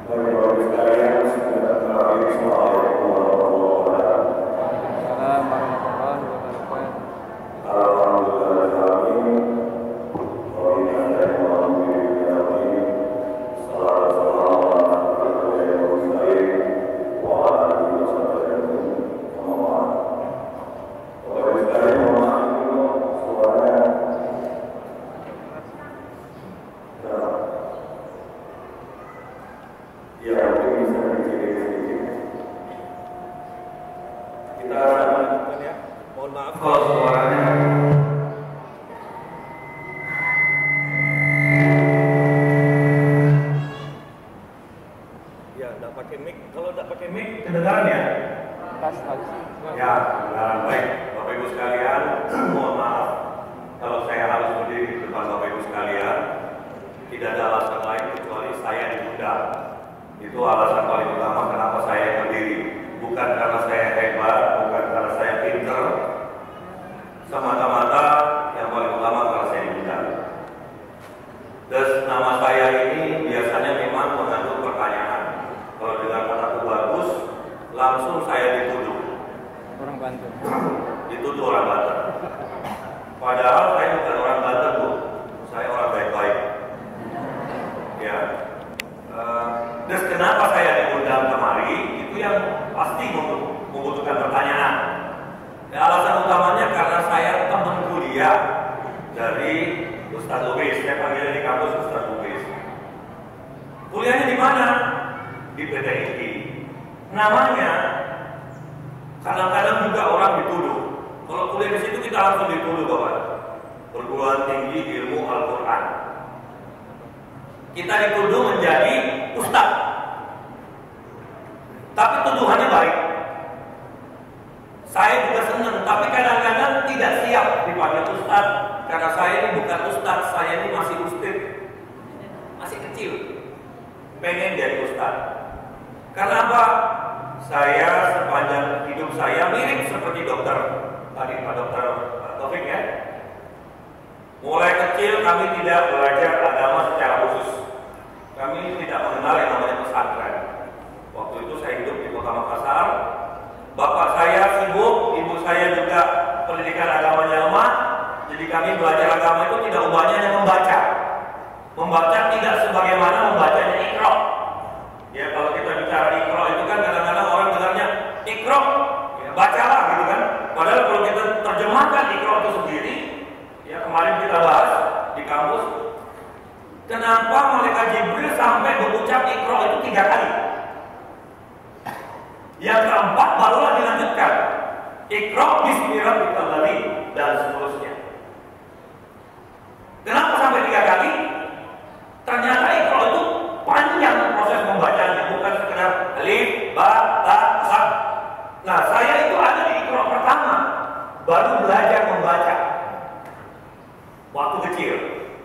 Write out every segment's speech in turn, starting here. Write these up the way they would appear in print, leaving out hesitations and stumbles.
Bapak-Ibu sekalian, Assalamualaikum warahmatullahi wabarakatuh. Waalaikumsalam warahmatullahi wabarakatuh. Alhamdulillahirrahmanirrahim. Mohon maaf kalau suaranya ya nggak pakai mic. Kalau nggak pakai mic kedengaran ya? Pas habis. Ya, kedengaran. Baik, Bapak Ibu sekalian, mohon maaf kalau saya harus berdiri di depan Bapak Ibu sekalian. Tidak ada alasan lain kecuali saya diundang. Itu alasan paling utama kenapa saya berdiri. Bukan karena saya hebat, bukan karena saya pinter, semata-mata yang paling utama karena saya diundang. Terus nama saya ini biasanya memang mengandung pertanyaan. Kalau dengar kataku bagus, langsung saya dituduh. Orang Banten. Dituduh orang Banten. Padahal saya bukan orang Banten, Bu. Saya orang baik-baik. Ya. Terus kenapa saya diundang kemari? Itu yang pasti membutuhkan pertanyaan. Ya, alasan utamanya karena saya teman kuliah dari Ustaz Lubis. Saya panggilnya di kampus Ustaz Lubis. Kuliahnya di mana? Di PTII. Namanya kadang-kadang juga orang dituduh. Kalau kuliah di situ kita langsung dituduh bahwa perguruan tinggi ilmu Al-Quran. Kita dituduh menjadi ustaz. Tapi tuduhannya baik. Saya juga senang, tapi kadang-kadang tidak siap dipanggil ustaz. Karena saya ini bukan ustaz, saya ini masih ustaz. Masih kecil. Pengen jadi ustaz. Karena apa? Saya sepanjang hidup saya mirip seperti dokter. Tadi Pak Dokter Taufik ya. Mulai kecil kami tidak belajar agama secara khusus. Kami tidak mengenal yang namanya pesantren. Waktu itu saya hidup di Kota Makassar. Bapak saya sibuk, ibu saya juga pendidikan agamanya lemah. Jadi kami belajar agama itu tidak ubahnya hanya membaca. Membaca tidak sebagaimana membacanya Iqra. Ya kalau kita bicara Iqra itu kan kadang-kadang orang dengarnya Iqra, ya bacalah gitu kan. Padahal kalau kita terjemahkan Iqra itu sendiri, ya kemarin kita bahas di kampus, kenapa malaikat Jibril sampai mengucap Iqra itu 3 kali? Yang keempat barulah dilanjutkan Iqra bismi rabbikal ladzi dan seterusnya. Kenapa sampai 3 kali? Ternyata Iqra itu panjang proses membacanya, bukan sekedar alif, ba, ta, sa. Nah, saya itu ada di Iqra pertama, baru belajar membaca. Waktu kecil,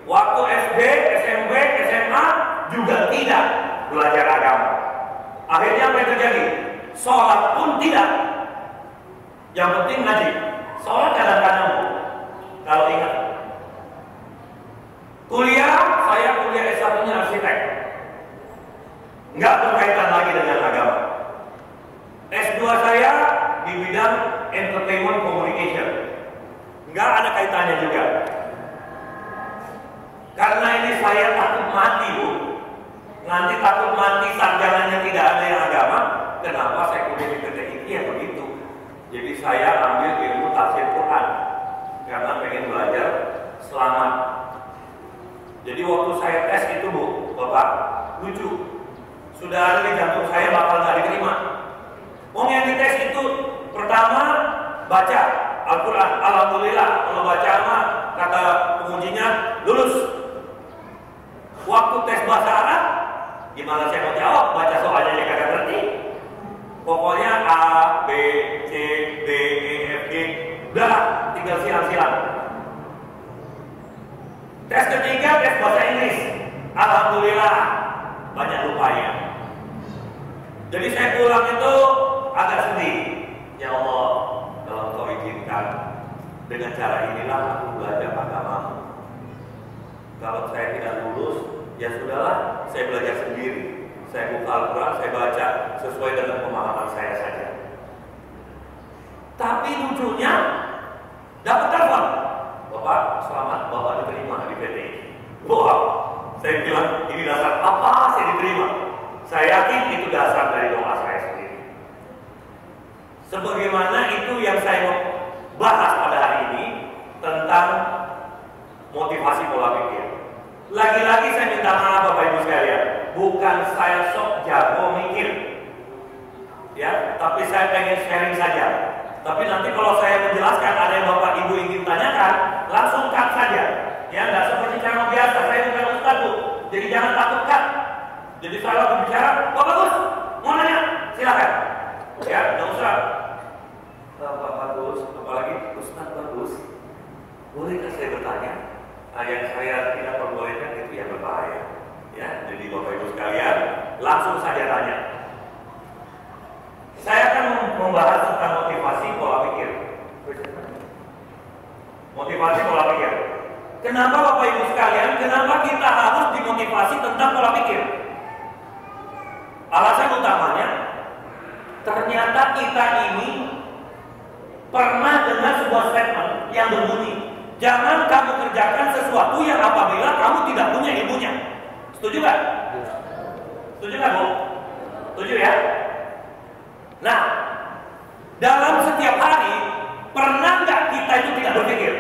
waktu SD, SMP, SMA juga tidak belajar agama. Akhirnya apa yang terjadi? Sholat pun tidak. Yang penting ngaji. Sholat kadang-kadang, kalau ingat. Kuliah, saya kuliah S1-nya arsitek. Nggak berkaitan lagi dengan agama. S2 saya di bidang entertainment communication. Nggak ada kaitannya juga. Karena ini saya takut mati, Bu. Nanti takut mati sarjananya tidak ada yang agama. Kenapa saya kuliah di PTII ya begitu. Jadi saya ambil ilmu tafsir Quran karena pengen belajar selamat. Jadi waktu saya tes itu, Bu, Bapak, lucu. Sudah ada di jantung saya bakal nggak diterima. Yang dites itu pertama baca Al-Quran. Alhamdulillah kalau baca mah kata pengujinya lulus. Waktu tes bahasa Arab, gimana saya mau jawab? Baca soalnya aja kagak ngerti. Pokoknya A, B, C, D, E, F, G, udah tinggal silang-silang. Tes ketiga, tes bahasa Inggris. Alhamdulillah banyak lupanya. Jadi saya pulang itu agak sedih. Ya Allah, kalau Kau izinkan, dengan cara inilah aku belajar agamamu. Kalau saya tidak lulus, ya sudahlah, saya belajar sendiri. Saya buka buka Al-Quran, saya baca sesuai dengan pemahaman saya saja. Tapi lucunya dapat telepon, Bapak selamat, Bapak diterima di PT. Wah, saya bilang ini dasar apa saya diterima? Saya yakin itu dasar dari doa saya sendiri. Sebagaimana itu yang saya mau bahas pada hari ini tentang motivasi pola pikir. Lagi-lagi saya minta maaf Bapak Ibu sekalian, bukan saya sok jago mikir, ya, tapi saya pengen sharing saja. Tapi nanti kalau saya menjelaskan ada yang Bapak Ibu ingin tanyakan, langsung cut saja. Ya, nggak seperti cara biasa. Saya bukan ustaz Bu, jadi jangan takut cut. Jadi saya berbicara, Pak Bagus, mau nanya, silakan. Ya, nggak usah. Pak Bagus, apalagi Ustaz Bagus, bolehkah saya bertanya? Yang saya tidak perbolehkan itu yang berbahaya. Ya, jadi Bapak Ibu sekalian, langsung saja tanya. Saya akan membahas tentang motivasi pola pikir. Motivasi pola pikir. Kenapa Bapak Ibu sekalian, kenapa kita harus dimotivasi tentang pola pikir? Alasan utamanya, ternyata kita ini pernah dengar sebuah statement yang berbunyi, jangan kamu kerjakan sesuatu yang apabila kamu tidak punya ilmunya. Setuju gak? Setuju gak Bu? Setuju ya? Nah, dalam setiap hari, pernah nggak kita itu tidak berpikir?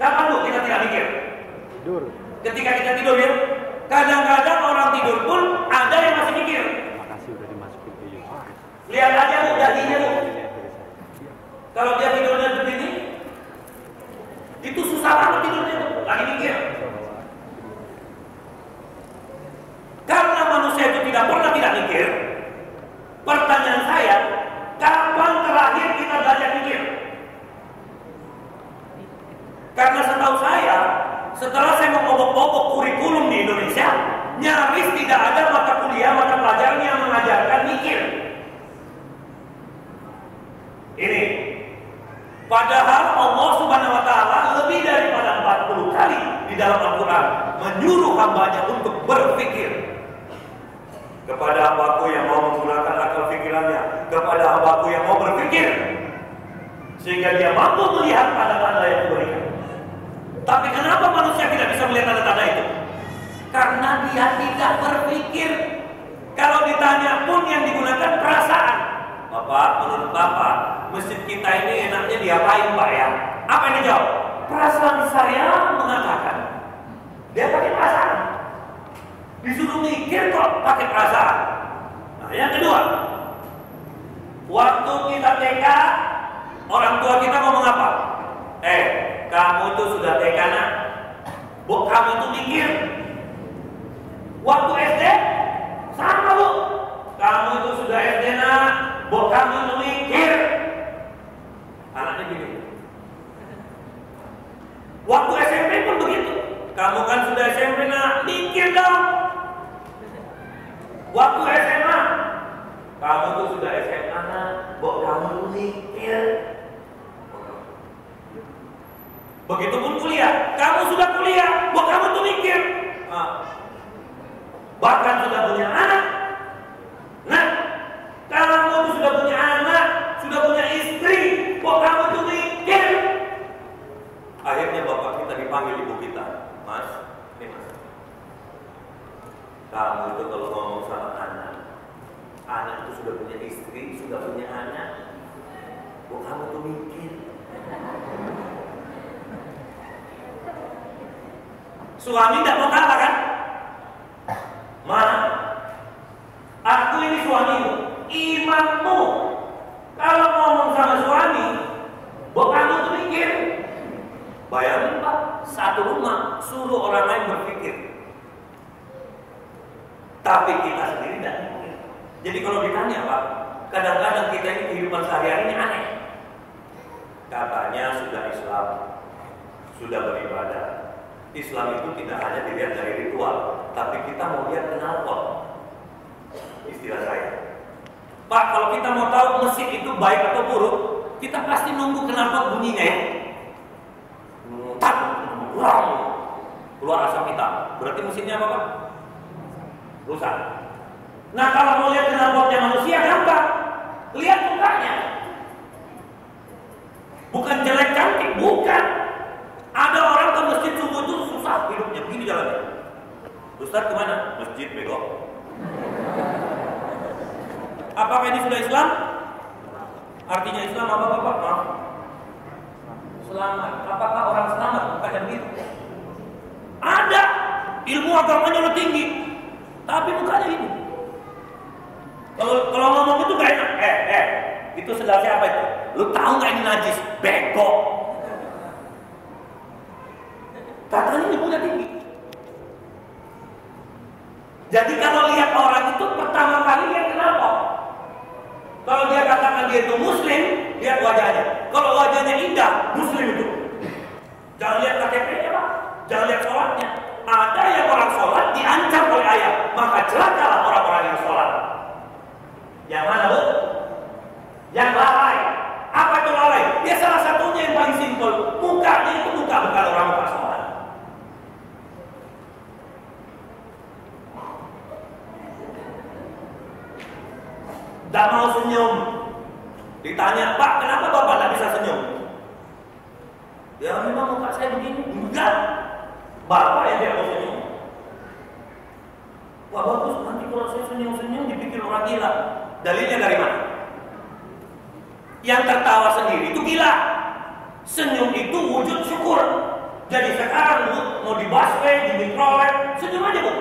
Kapan Bu kita tidak mikir? Tidur. Ketika kita tidur ya, kadang-kadang orang tidur pun ada yang masih mikir. Makasih udah dimasukin ke YouTube. Lihat aja Bu dahinya Bu. Kalau dia tidurnya begini, itu susah banget tidurnya Bu, lagi mikir. Karena manusia itu tidak pernah tidak mikir. Pertanyaan saya, kapan terakhir kita belajar mikir? Karena setahu saya, setelah saya mengobok-obok kurikulum di Indonesia, nyaris tidak ada mata kuliah, mata pelajaran yang mengajarkan mikir. Ini, padahal Allah Subhanahu Wa Taala lebih daripada 40 kali di dalam Al-Quran menyuruh hambanya untuk berpikir. Kepada hambaku yang mau menggunakan akal pikirannya, kepada hambaku yang mau berpikir, sehingga dia mampu melihat tanda-tanda yang kuberikan. Tapi kenapa manusia tidak bisa melihat tanda-tanda itu? Karena dia tidak berpikir. Kalau ditanya pun yang digunakan perasaan. Bapak, menurut Bapak, masjid kita ini enaknya diapain Pak ya? Apa yang dijawab? Perasaan saya mengatakan. Dia pakai perasaan. Disuruh mikir kok pakai perasaan. Nah, yang kedua, waktu kita TK, orang tua kita ngomong apa? Kamu itu sudah TK nak, Bu, kamu itu mikir. Waktu SD, sama Bu, kamu itu sudah SD nak, Bu, kamu itu mikir. Anaknya gini. Waktu SMP pun begitu. Kamu kan sudah SMP nak, mikir dong. Waktu SMA, kamu tuh sudah SMA nak, Bu, kamu tuh mikir. Begitupun kuliah, kamu sudah kuliah, Bu, kamu tuh mikir. Bahkan sudah punya anak. Nah, kamu tuh sudah punya anak, sudah punya istri, Bu, kamu tuh mikir. Akhirnya bapak kita dipanggil ibu kita, Mas, ini Mas. Kamu itu kalau ngomong sama anak itu sudah punya istri, sudah punya anak, kok kamu tuh mikir? Suami tidak mau kalah kan? Mana? Aku ini suamimu, imammu. Kalau ngomong sama suami, kok kamu tuh mikir? Bayangin Pak, satu rumah suruh orang lain berpikir. Tapi kita sendiri tidak mikir. Jadi kalau ditanya Pak, kadang-kadang kita ini kehidupan sehari-hari ini aneh. Katanya sudah Islam, sudah beribadah. Islam itu tidak hanya dilihat dari ritual, tapi kita mau lihat knalpot. Istilah saya, Pak, kalau kita mau tahu mesin itu baik atau buruk, kita pasti nunggu knalpot bunyinya ya. Tak, keluar asap hitam. Berarti mesinnya apa Pak? rusak. Nah kalau mau lihat knalpotnya manusia gampang, lihat mukanya. Bukan jelek cantik, bukan. Ada orang ke masjid subuh itu susah hidupnya, begini jalannya. Ustaz kemana? Masjid bego. Apakah ini sudah Islam? Artinya Islam apa Bapak? Maaf. Selamat. Apakah orang selamat? Bukan yang begitu. Ada ilmu agamanya lebih tinggi, tapi mukanya ini. Kalau ngomong itu gak enak. Itu sedal siapa itu? Lu tahu nggak ini najis? Bego. Katanya ilmunya tinggi. Jadi kalau lihat orang itu pertama kali lihat kenapa? Kalau dia katakan dia itu muslim, lihat wajahnya. Kalau wajahnya indah, muslim itu. Jangan lihat KTP-nya Pak, jangan lihat sholatnya. Ada yang orang sholat diancam oleh ayat, maka celakalah orang-orang yang sholat. Yang mana Bu? Yang lalai. Apa itu lalai? Dia salah satunya yang paling simpel. Mukanya itu bukan orang muka sholat. Tidak mau senyum. Ditanya, Pak, kenapa Bapak tidak bisa senyum? Ya memang muka saya begini. Enggak. Bapak yang tidak mau senyum. Wah bagus, nanti kalau saya senyum-senyum dipikir orang gila. Dalilnya dari mana? Yang tertawa sendiri itu gila. Senyum itu wujud syukur. Jadi sekarang Bu, mau di busway, di mikrolet, senyum aja Bu.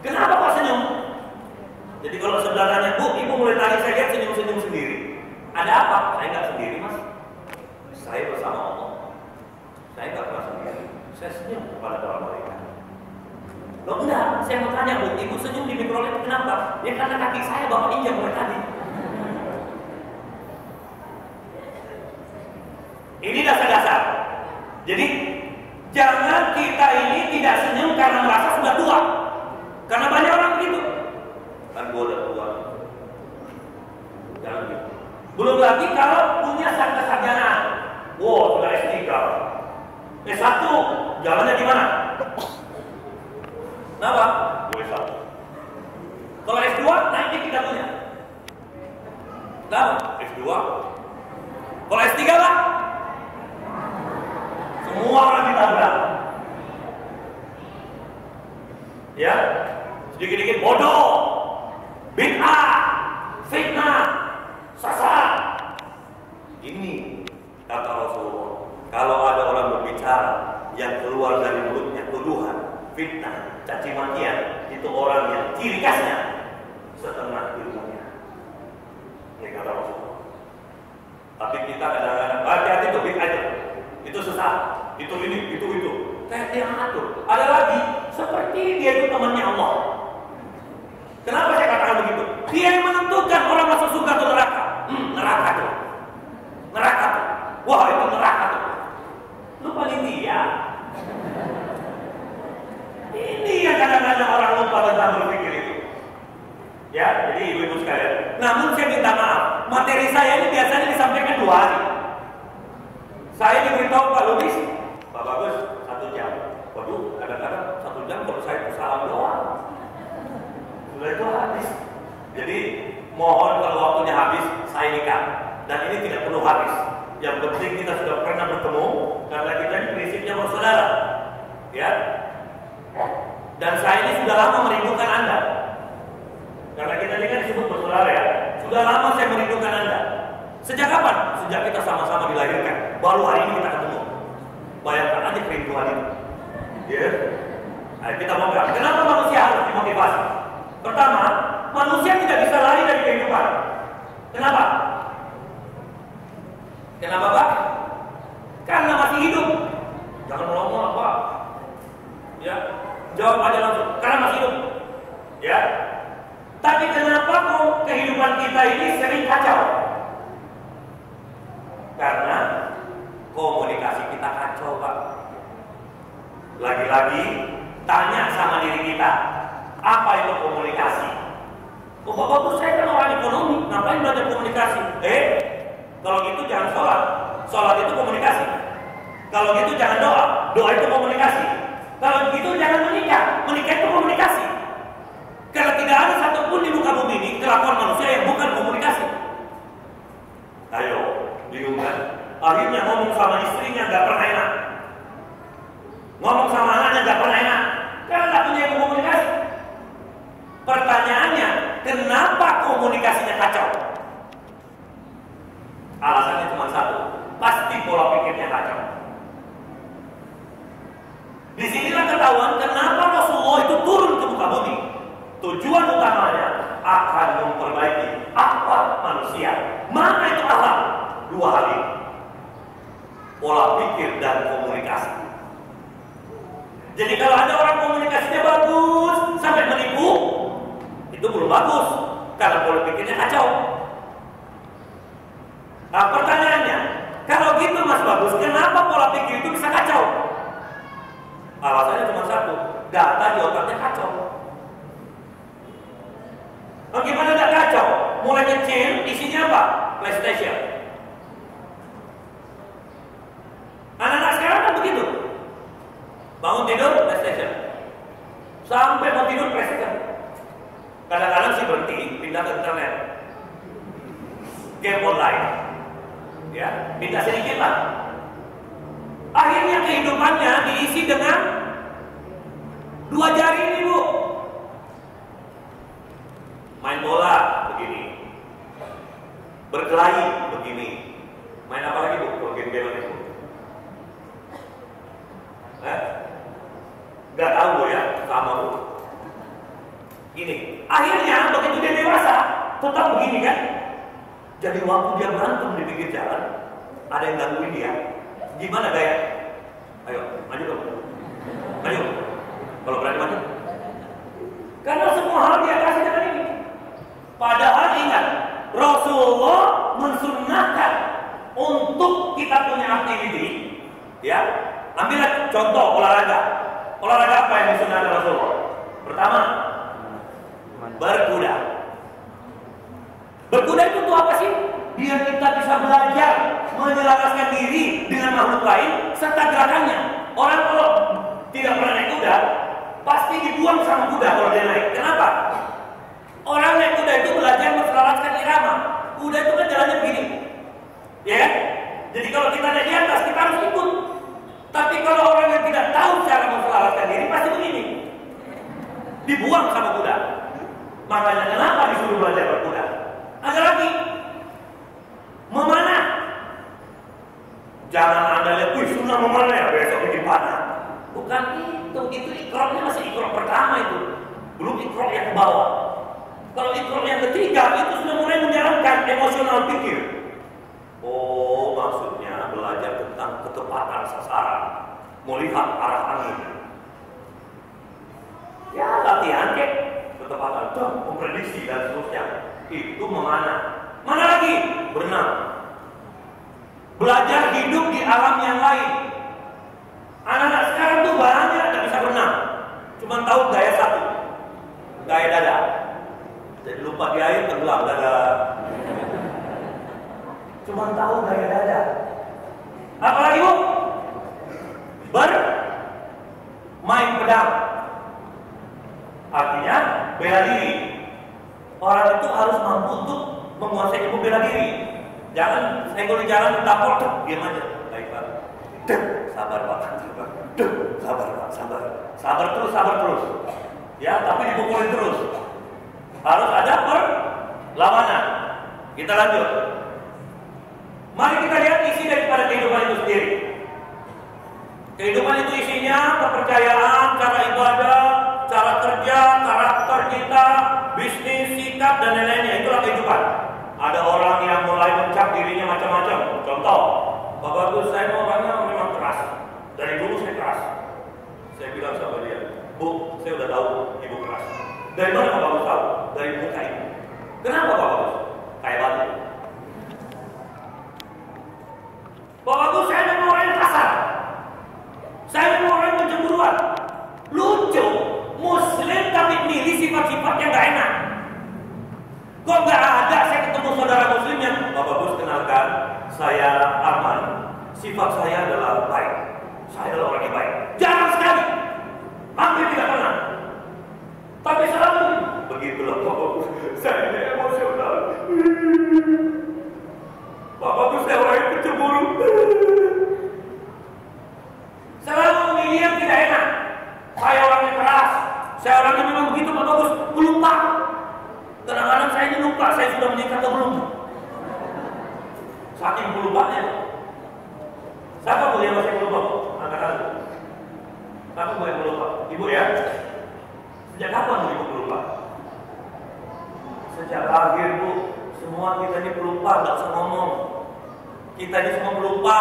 Kenapa Pak senyum? Jadi kalau sebenarnya Bu, Ibu mulai tadi saya lihat senyum-senyum sendiri. Ada apa? Saya nggak sendiri Mas. Saya bersama Allah. Saya nggak pernah sendiri. Saya senyum kepada para malaikat. Loh enggak, saya mau tanya Bu, Ibu senyum di mikrolet kenapa? Ya karena kaki saya Bapak injak mulai tadi. Ini dasar-dasar. Jadi jangan kita ini tidak senyum karena merasa sudah tua. Karena banyak orang begitu. Kan gue udah tua. Jangan gitu. Belum lagi kalau punya sarjana. Wow, sudah S3. S1, jalannya di mana? Kenapa? S1. Kalau S2, naik dikit punya. Kenapa? S2. Kalau S3 Pak? Semua orang ditabrak. Ya, sedikit-dikit bodoh, bid'ah, fitnah, sesat. Ini kata Rasulullah. Kalau ada orang berbicara yang keluar dari mulutnya tuduhan, fitnah, caci makian, itu orang yang ciri khasnya setengah ilmunya. Ini kata Rasulullah. Tapi kita kadang-kadang hati-hati tuh bid'ah aja. Itu sesat, itu ini, itu. Kayak dia ngatur. Ada lagi, seperti dia itu temannya Allah. Kenapa saya katakan begitu? Dia yang menentukan orang masuk surga atau neraka. Neraka tuh. Neraka tuh. Wah itu neraka tuh. Lu paling dia. Ini yang kadang-kadang orang lupa tentang berpikir itu. Ya, jadi ibu-ibu sekalian. Namun saya minta maaf, materi saya ini biasanya disampaikan 2 hari. Saya diberitahu Pak Lubis, Pak Bagus 1 jam. Waduh, kadang-kadang 1 jam kalau saya salam doang. Sudah itu habis. Jadi mohon kalau waktunya habis saya nikah. Dan ini tidak perlu habis. Yang penting kita sudah pernah bertemu karena kita ini prinsipnya bersaudara. Ya. Dan saya ini sudah lama merindukan Anda. Karena kita ini kan disebut bersaudara ya. Sudah lama saya merindukan Anda. Sejak kapan? Sejak kita sama-sama dilahirkan. Baru hari ini kita ketemu. Bayangkan aja kerinduan itu. Ya. Nah, kita mau nggak? Kenapa manusia harus dimotivasi? Pertama, manusia tidak bisa lari dari kehidupan. Kenapa? Kenapa Pak? Karena masih hidup. Jangan melompat Pak. Ya, jawab aja langsung. Karena masih hidup. Ya. Tapi kenapa kok kehidupan kita ini sering kacau? Karena komunikasi kita kacau Pak. Lagi-lagi tanya sama diri kita, apa itu komunikasi? Oh Bapak, saya kan orang ekonomi, ngapain belajar komunikasi? Kalau gitu jangan sholat. Sholat itu komunikasi. Kalau gitu jangan doa. Doa itu komunikasi. Kalau begitu jangan menikah. Menikah itu komunikasi. Karena tidak ada satupun di muka bumi ini kelakuan manusia yang bukan komunikasi. Ayo, bingung kan? Akhirnya ngomong sama istrinya nggak pernah enak. Ngomong sama anaknya nggak pernah enak. Karena nggak punya komunikasi. Pertanyaannya, kenapa komunikasinya kacau? Alasannya cuma satu, pasti pola pikirnya kacau. Disinilah ketahuan kenapa Rasulullah itu turun ke muka bumi. Tujuan utamanya akan memperbaiki akhlak manusia. Mana itu akhlak? Dua hal ini, pola pikir dan komunikasi. Jadi kalau ada orang komunikasinya bagus sampai menipu, itu belum bagus, karena pola pikirnya kacau. Nah pertanyaannya, kalau gitu Mas Bagus, kenapa pola pikir itu bisa kacau? Alasannya cuma satu, data di otaknya kacau. Bagaimana tidak kacau? Mulai kecil isinya apa? PlayStation. Anak-anak sekarang kan begitu. Bangun tidur PlayStation. Sampai mau tidur PlayStation. Kadang-kadang sih berhenti, pindah ke internet. Game online. Ya, pindah sedikit lah. Akhirnya kehidupannya diisi dengan dua jari ini, Bu. Main bola begini, berkelahi begini, main apa lagi, Bu? Kalau game-game itu, nggak tahu Bu ya, sama Bu. Gini, akhirnya begitu dia dewasa, tetap begini kan? Jadi waktu dia berantem di pinggir jalan, ada yang gangguin dia. Gimana gaya? Ayo, maju dong. Maju. Kalau berani maju. Karena semua hal dia kasih dengan ini. Padahal ingat, Rasulullah mensunnahkan untuk kita punya aktiviti. Ya, ambillah contoh olahraga. Olahraga apa yang disunnahkan Rasulullah? Pertama, berkuda. Berkuda itu tuh apa sih? Biar kita bisa belajar menyelaraskan diri dengan makhluk lain serta gerakannya. Orang kalau tidak pernah naik kuda, pasti dibuang sama kuda kalau dia naik. Kenapa? Orang naik kuda itu belajar menyelaraskan irama. Kuda itu kan jalannya begini, ya kan? Jadi kalau kita naik di atas, kita harus ikut. Tapi kalau orang yang tidak tahu cara menyelaraskan diri, pasti begini, dibuang sama kuda. Makanya kenapa disuruh belajar berkuda? Ada lagi, memanah. Jangan Anda lihat, wih sunnah memanah ya, besok bikin panah. Bukan itu ikrarnya masih ikrar pertama itu, belum ikrar yang ke bawah. Kalau ikrar yang ketiga itu sudah mulai menjalankan emosional pikir. Oh, maksudnya belajar tentang ketepatan sasaran, melihat arah angin. Ya latihan kek, ketepatan, memprediksi dan seterusnya. Itu memanah. Mana lagi? Berenang. Belajar hidup di alam yang lain. Anak-anak sekarang tuh banyak tidak bisa berenang, cuma tahu gaya satu, gaya dada. Jadi lupa di air tenggelam dada. Cuma tahu gaya dada. Apalagi Bu? Bermain pedang. Artinya bela diri. Orang itu harus mampu untuk menguasai ilmu bela diri. Jangan senggol di jalan ditapor, diam aja. Baik Pak. Sabar Pak. Sabar Pak, sabar. Sabar terus. Ya, tapi dipukulin terus. Harus ada perlawanan. Kita lanjut. Mari kita lihat isi daripada kehidupan itu sendiri. Kehidupan itu isinya kepercayaan, cara ibadah, cara kerja, karakter kita, bisnis, sikap, dan lain-lainnya. Itulah kehidupan. Ada orang yang mulai mencap dirinya macam-macam. Contoh, Bapak Gus, saya orangnya memang keras. Dari dulu saya keras. Saya bilang sama dia, Bu, saya udah tahu ibu keras. Dari mana Bapak Gus tahu? Dari muka ibu. Kenapa Bapak Gus? Kayak batu. Bapak Gus, saya memang orang yang kasar. Saya memang orang yang pencemburuan. Lucu, Muslim tapi milih sifat-sifat yang gak enak. Kok gak ada saya ketemu saudara Muslim yang Bapak Gus kenalkan, saya Arman. Sifat saya adalah baik. Saya adalah orang yang baik. Jarang sekali. Saya ini emosional. Bapakku saya orang yang pencemburu. Selalu memilih yang tidak enak. Saya orangnya keras. Saya orangnya memang begitu, Pak Bagus. Pelupa. Kadang-kadang saya ini lupa, saya sudah menikah atau belum. Saking pelupanya. Siapa Bu yang masih pelupa? Angkat tangan. Siapa Bu yang pelupa? Ibu ya? Sejak kapan Ibu pelupa? Sejak lahir Bu. Semua kita ini pelupa, nggak usah ngomong. Kita ini semua pelupa.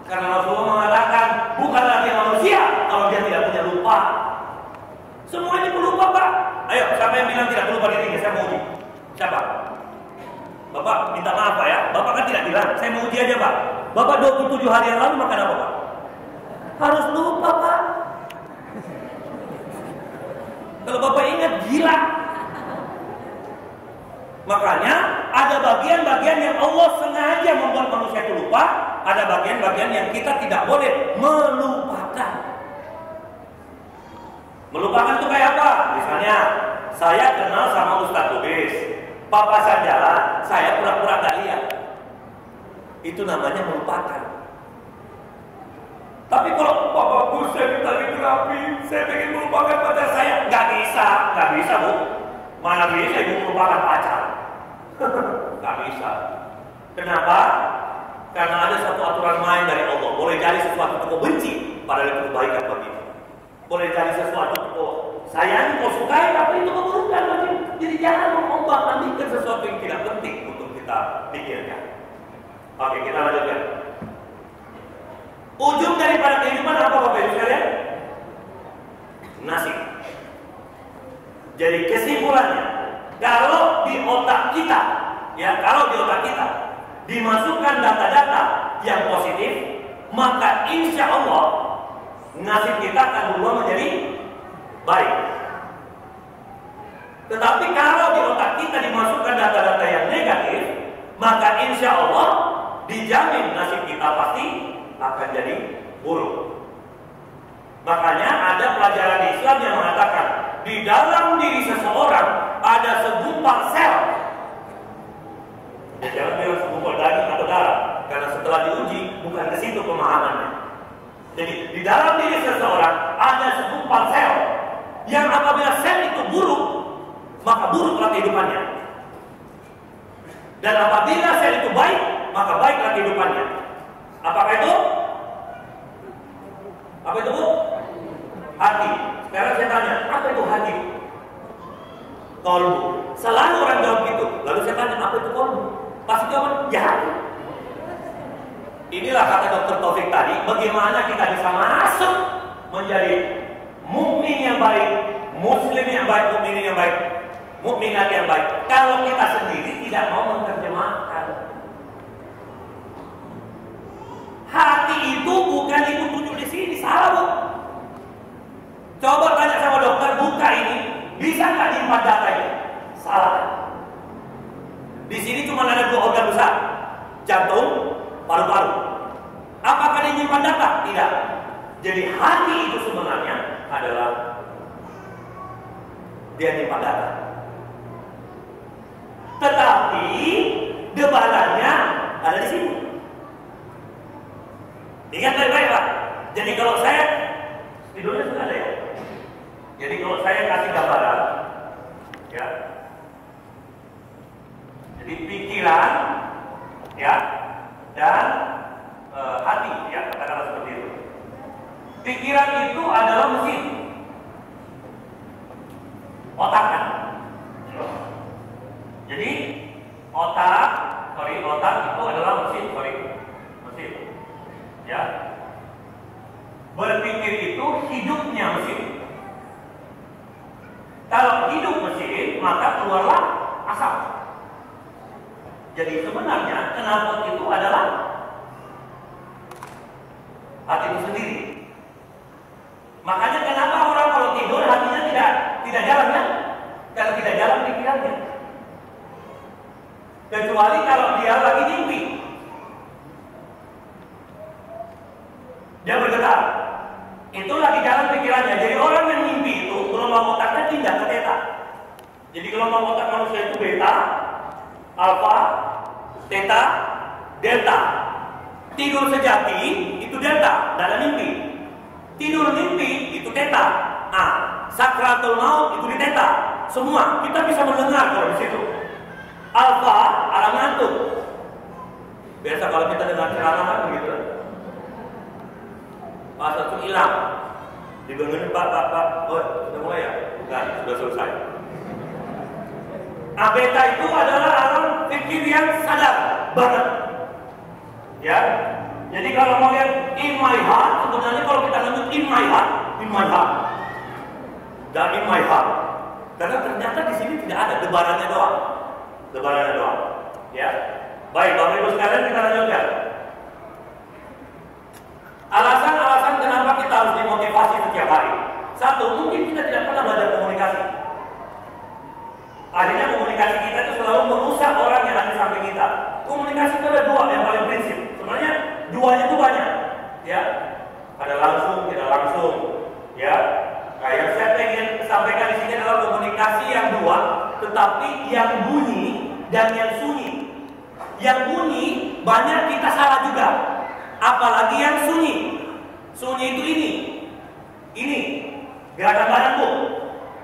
Karena Rasulullah mengatakan, bukan lagi manusia kalau dia tidak punya lupa. Semua ini pelupa, Pak. Ayo, siapa yang bilang tidak pelupa dirinya? Saya mau uji. Siapa? Bapak minta maaf Pak ya. Bapak kan tidak bilang. Saya mau uji aja Pak. Bapak 27 hari yang lalu makan apa Pak? Harus lupa Pak. Kalau Bapak ingat, gila. Makanya ada bagian-bagian yang Allah sengaja membuat manusia itu lupa. Ada bagian-bagian yang kita tidak boleh melupakan. Melupakan itu kayak apa? Misalnya, saya kenal sama Ustadz Lubis. Papasan jalan, saya pura-pura gak lihat. Itu namanya melupakan. Tapi kalau Bapakku saya minta terapi, saya pengen melupakan pacar saya. Gak bisa Bu. Mana bisa Ibu melupakan pacar? Gak bisa. Kenapa? Karena ada satu aturan main dari Allah. Boleh jadi sesuatu itu kau benci, padahal itu kebaikan bagimu. Boleh jadi sesuatu itu kau sayangi, kau sukai, tapi itu keburukan bagimu. Jadi jangan mengombang-ambingkan sesuatu yang tidak penting untuk kita pikirkan. Oke, kita lanjutkan. Ujung daripada kehidupan apa Bapak Ibu sekalian? Nasib. Jadi kesimpulannya, kalau di otak kita, dimasukkan data-data yang positif, maka insya Allah nasib kita akan berubah menjadi baik. Tetapi kalau di otak kita dimasukkan data-data yang negatif, maka insya Allah dijamin nasib kita pasti akan jadi buruk. Makanya ada pelajaran Islam yang mengatakan di dalam diri seseorang ada segumpal sel. Jangan bilang segumpal daging atau darah, karena setelah diuji bukan ke situ pemahamannya. Jadi di dalam diri seseorang ada segumpal sel yang apabila sel itu buruk, maka buruklah kehidupannya. Dan apabila sel itu baik, maka baiklah kehidupannya. Apakah itu? Apa itu Bu? Hati. Sekarang saya tanya, apa itu hati? Kolbu. Selalu orang jawab gitu. Lalu saya tanya, apa itu kolbu? Pasti jawaban, ya hati. Inilah kata Dr. Taufik tadi, bagaimana kita bisa masuk menjadi mukmin yang baik, muslim yang baik, mukmin yang baik, mukminat yang baik. Kalau kita sendiri tidak mau menerjemahkan. Hati itu bukan ibu tunjuk di sini, salah Bu. Coba tanya sama dokter, buka ini, bisa nggak diimpan data ini? Salah. Di sini cuma ada 2 organ besar, jantung, paru-paru. Apakah dia menyimpan data? Tidak. Jadi hati itu sebenarnya adalah dia menyimpan data. Tetapi debalannya ada di sini. Ingat baik-baik Pak. Jadi kalau saya tidurnya sudah ada ya. Jadi kalau saya kasih gambaran, ya. Jadi pikiran, ya, dan hati, ya, katakanlah seperti itu. Pikiran itu adalah mesin, otak kan. Jadi otak itu adalah mesin, ya. Berpikir itu hidupnya mesin. Kalau hidup mesin, maka keluarlah asap. Jadi sebenarnya knalpot itu adalah hati itu sendiri. Makanya kenapa orang kalau tidur hatinya tidak jalan ya? Karena tidak jalan pikirannya. Kecuali kalau dia lagi mimpi, dia bergetar. Itu lagi jalan pikirannya. Jadi orang yang mimpi itu belum mau otaknya pindah ke theta. Jadi gelombang otak manusia itu beta, alfa, theta, delta. Tidur sejati itu delta, tidak ada mimpi. Tidur mimpi itu theta. Nah, sakratul maut itu di theta. Semua kita bisa mendengar kalau di situ. Alfa arah ngantuk. Biasa kalau kita dengar ceramah kan begitu. Pas itu hilang. Dibangunin Pak. Oh, sudah mulai ya? Bukan, sudah selesai. Beta itu adalah alam pikir yang sadar banget. Ya. Jadi kalau mau lihat in my heart, sebenarnya kalau kita lanjut in my heart. Dan in my heart. Karena ternyata di sini tidak ada debarannya doang. Ya. Baik, Bapak Ibu sekalian, kita lanjutkan. Alasan-alasan kenapa kita harus dimotivasi setiap hari. Satu, mungkin kita tidak pernah belajar komunikasi. Akhirnya komunikasi kita itu selalu merusak orang yang ada di samping kita. Komunikasi itu ada dua yang paling prinsip. Sebenarnya duanya itu banyak. Ya, ada langsung, tidak langsung. Ya, kayak saya ingin sampaikan di sini adalah komunikasi yang dua, tetapi yang bunyi dan yang sunyi. Yang bunyi banyak kita salah juga. Apalagi yang sunyi. Sunyi itu ini gerakan badan, Bu.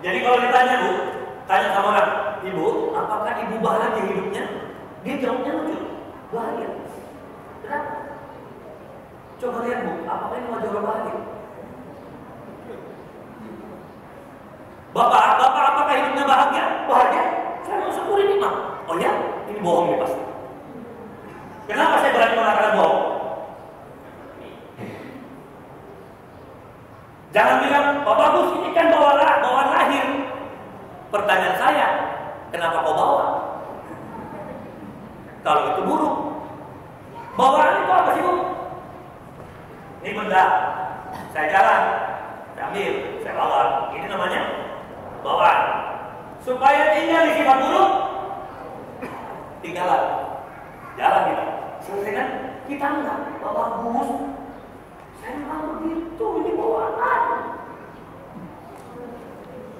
Jadi kalau ditanya, Bu, tanya sama orang, Ibu, apakah Ibu bahagia hidupnya? Dia jawabnya lucu, bahagia. Kenapa? Coba lihat, Bu, apakah ini wajah orang bahagia? Bapak, apakah hidupnya bahagia? Bahagia? Saya mau syukur ini, Mak. Oh ya, ini bohong nih pasti. Kenapa saya berani mengatakan bohong? Jangan bilang, Pak Bagus ini kan bawaan lahir. Pertanyaan saya, kenapa kau bawa? Kalau itu buruk. Bawaan itu apa sih, Bu? Ini benda. Saya jalan, saya ambil, saya bawa. Ini namanya bawaan. Supaya tinggal di sifat buruk, tinggalan. Jalan kita. Selesai kan? Kita enggak. Pak Bagus, saya nggak begitu, ini bawaan.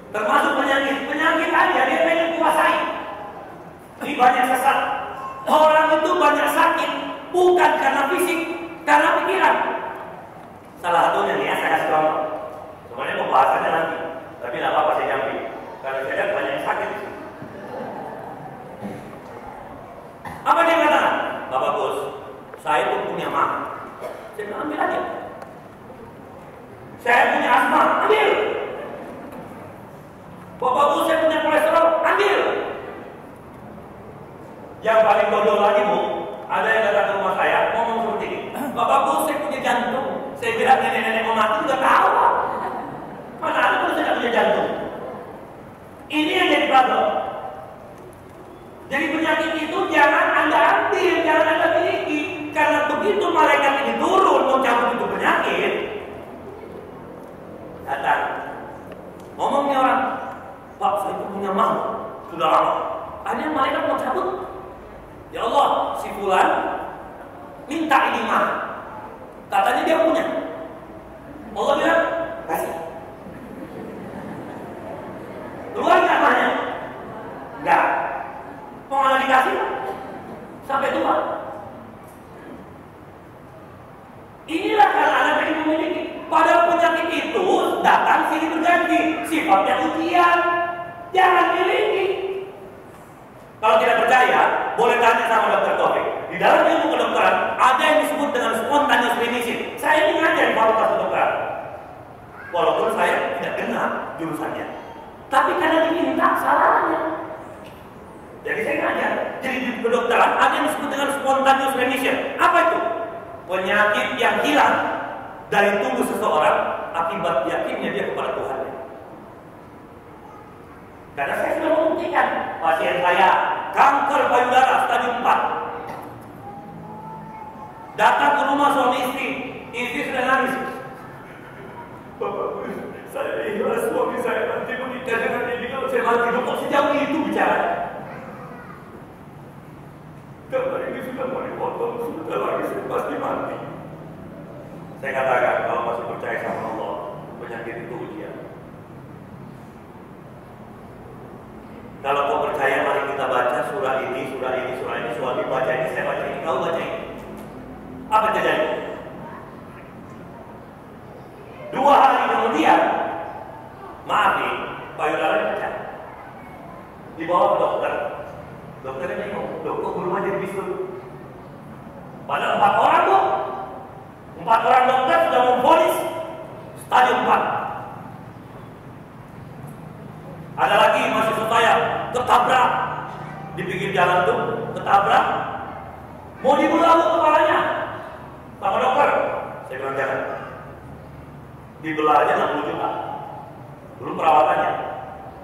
Termasuk penyakit aja dia pengen kuasai. Ini banyak sesat. Orang itu banyak sakit bukan karena fisik, karena pikiran. Salah satunya nih ya, saya kasih contoh. Sebenarnya pembahasannya nanti, tapi tidak apa-apa saya jampi. Karena saya lihat banyak yang sakit. Apa dia kata? Pak Bagus, saya pun punya mah. Saya bilang, ambil aja. Saya punya asma, ambil. Bapak Bagus, saya punya kolesterol, ambil. Yang paling bodoh lagi, Bu, ada yang datang ke rumah saya ngomong seperti ini. Bapak Bagus, saya punya jantung. Saya bilang nenek-nenek mau mati juga tahu. Mana ada kalau saya tidak punya jantung? Ini yang jadi problem. Jadi penyakit itu jangan Anda ambil, jangan Anda miliki. Karena begitu malaikat ini turun mencabut itu penyakit, datang ngomongnya orang, Pak, saya itu punya mau sudah lama. Akhirnya malaikat mau cabut. Ya Allah, si fulan minta ini mah. Katanya dia punya. Allah bilang, kasih. Keluar nggak mahnya? Enggak. Mau nggak dikasih? Sampai tua. Inilah karena anak ini memiliki. Padahal penyakit itu datang silih berganti. Sifatnya ujian. Jangan miliki. Kalau tidak percaya, boleh tanya sama Dr. Taufik. Di dalam ilmu kedokteran ada yang disebut dengan spontaneous remission. Saya ini ngajar di fakultas kedokteran. Walaupun saya tidak kenal jurusannya, tapi karena diminta salahnya. Jadi saya ngajar. Jadi di kedokteran ada yang disebut dengan spontaneous remission. Apa itu? Penyakit yang hilang dari tubuh seseorang akibat yakinnya dia kepada Tuhan. Karena saya sudah membuktikan pasien saya kanker payudara stadium 4. Datang ke rumah suami istri sudah nangis. Bapak, saya ikhlas suami saya nanti menikah dengan ini kalau saya mati. Kok sejauh itu bicara? Karena ini sudah mau dipotong, sudah lagi saya pasti mati. Saya katakan kalau masih percaya sama Allah, penyakit itu ujian. tahu baca ini. Apa terjadi? 2 hari kemudian, maaf nih, payudaranya pecah. Dibawa ke dokter. Dokternya bingung, kok belum aja bisul. Padahal 4 orang bu, 4 orang dokter sudah memvonis stadium 4. Ada lagi mahasiswa saya ketabrak di pinggir jalan tuh, ketabrak, mau dibelah kepalanya sama dokter. Saya bilang jangan, dibelah aja 60 juta, belum perawatannya,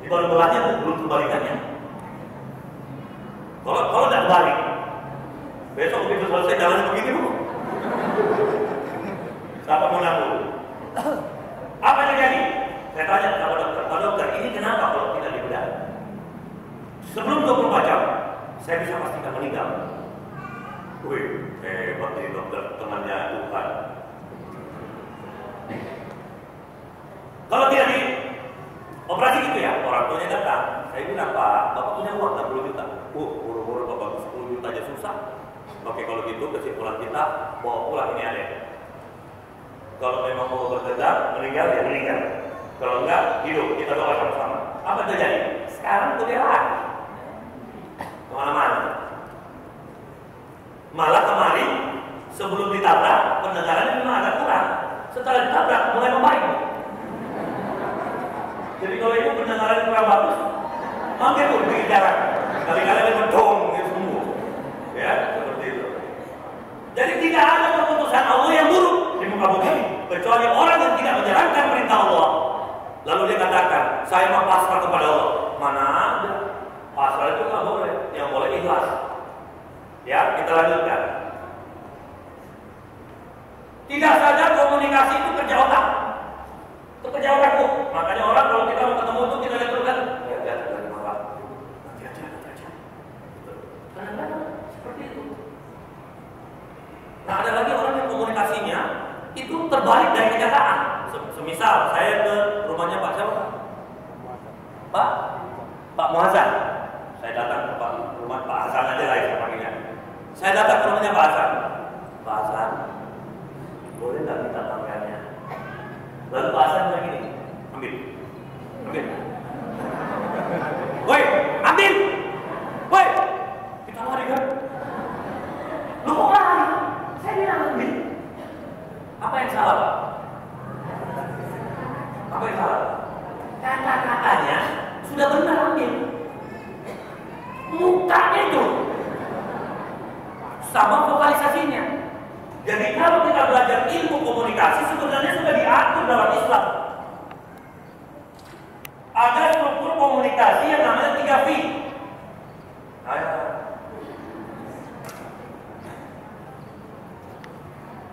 di baru belahnya belum kembalikannya. Kalau tidak balik, besok begitu selesai jalan begini bu. Siapa mau nanggung? Apa yang terjadi? Saya tanya sama dokter, Pak dokter, ini kenapa kalau tidak dibedah? Sebelum 24 jam, saya bisa pastikan meninggal. Wih, hebat nih dokter, temannya Tuhan. Kalau tidak di operasi gitu ya, orang tuanya datang. Saya bilang, Pak, Bapak punya uang 60 juta. Buru-buru Bapak 10 juta aja susah. Oke, kalau gitu kesimpulan kita, bawa pulang ini ada. Kalau memang mau berdendam, meninggal ya meninggal. Kalau enggak, hidup, kita doa sama-sama. Apa terjadi? Sekarang udah lagi kemana-mana. Malah kemarin, sebelum ditabrak, pendengarannya memang agak kurang. Setelah ditabrak, mulai membaik. Jadi kalau ibu pendengaran kurang bagus, mampir pun di jalan. Kali-kali dia mendong, dia sembuh. Ya, seperti itu. Jadi tidak ada keputusan Allah yang buruk di muka bumi, kecuali orang yang tidak menjalankan perintah Allah. Lalu dia katakan, saya mau pasrah kepada Allah. Mana ada? Pasrah itu nggak boleh. Yang boleh ikhlas. Ya, kita lanjutkan. Tidak saja komunikasi itu kerja otak. Itu kerja otak bu. Makanya orang kalau kita mau ketemu itu kita lihat dulu kan. Ya, lihat dari mana. Nanti aja. Kadang-kadang seperti itu. Nah, ada lagi orang yang komunikasinya itu terbalik dari kenyataan. Semisal saya ke rumahnya Pak siapa? Pak Muhasan. Saya datang ke rumah Pak Hasan aja lah ya panggilnya. Saya datang ke rumahnya Pak Hasan. Pak Hasan, boleh nggak minta tambahannya? Lalu Pak Hasan bilang gini, ambil. Woi, ambil. Woi, kita lari kan? Lu kok lari? Saya bilang ambil. Apa yang salah Pak? Apa yang salah? Kata-katanya sudah benar ambil. Mukanya itu sama vokalisasinya. Jadi kalau kita belajar ilmu komunikasi sebenarnya sudah diatur dalam Islam. Ada struktur komunikasi yang namanya 3V.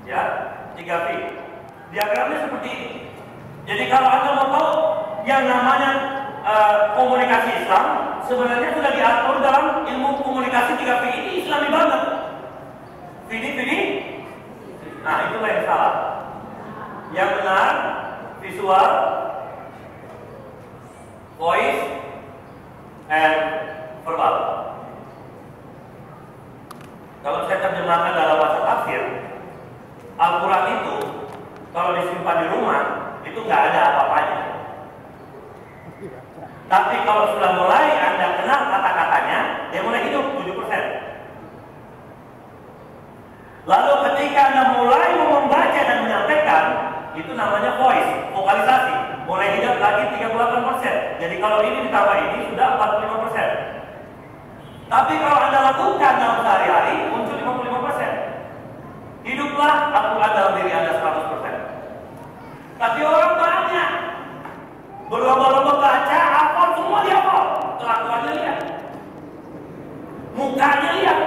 Ya, 3V. Diagramnya seperti ini. Jadi kalau Anda mau tahu yang namanya komunikasi Islam sebenarnya sudah diatur dalam ilmu komunikasi 3V ini Islami banget. Vini. Nah, itulah yang salah. Yang benar visual, voice, and verbal. Kalau saya terjemahkan dalam bahasa tafsir, Al-Quran itu kalau disimpan di rumah itu nggak ada apa-apanya. Tapi kalau sudah mulai Anda kenal kata-katanya, dia mulai hidup 7%. Lalu ketika Anda mulai membaca dan menyampaikan, itu namanya voice, vokalisasi. Mulai hidup lagi 38%. Jadi kalau ini ditambah ini sudah 45%. Tapi kalau Anda lakukan dalam sehari-hari, muncul 55%. Hiduplah Al-Quran dalam diri Anda 100%. Tapi orang banyak berlomba-lomba baca, hafal, semua dia hafal. Kelakuannya lihat, mukanya lihat,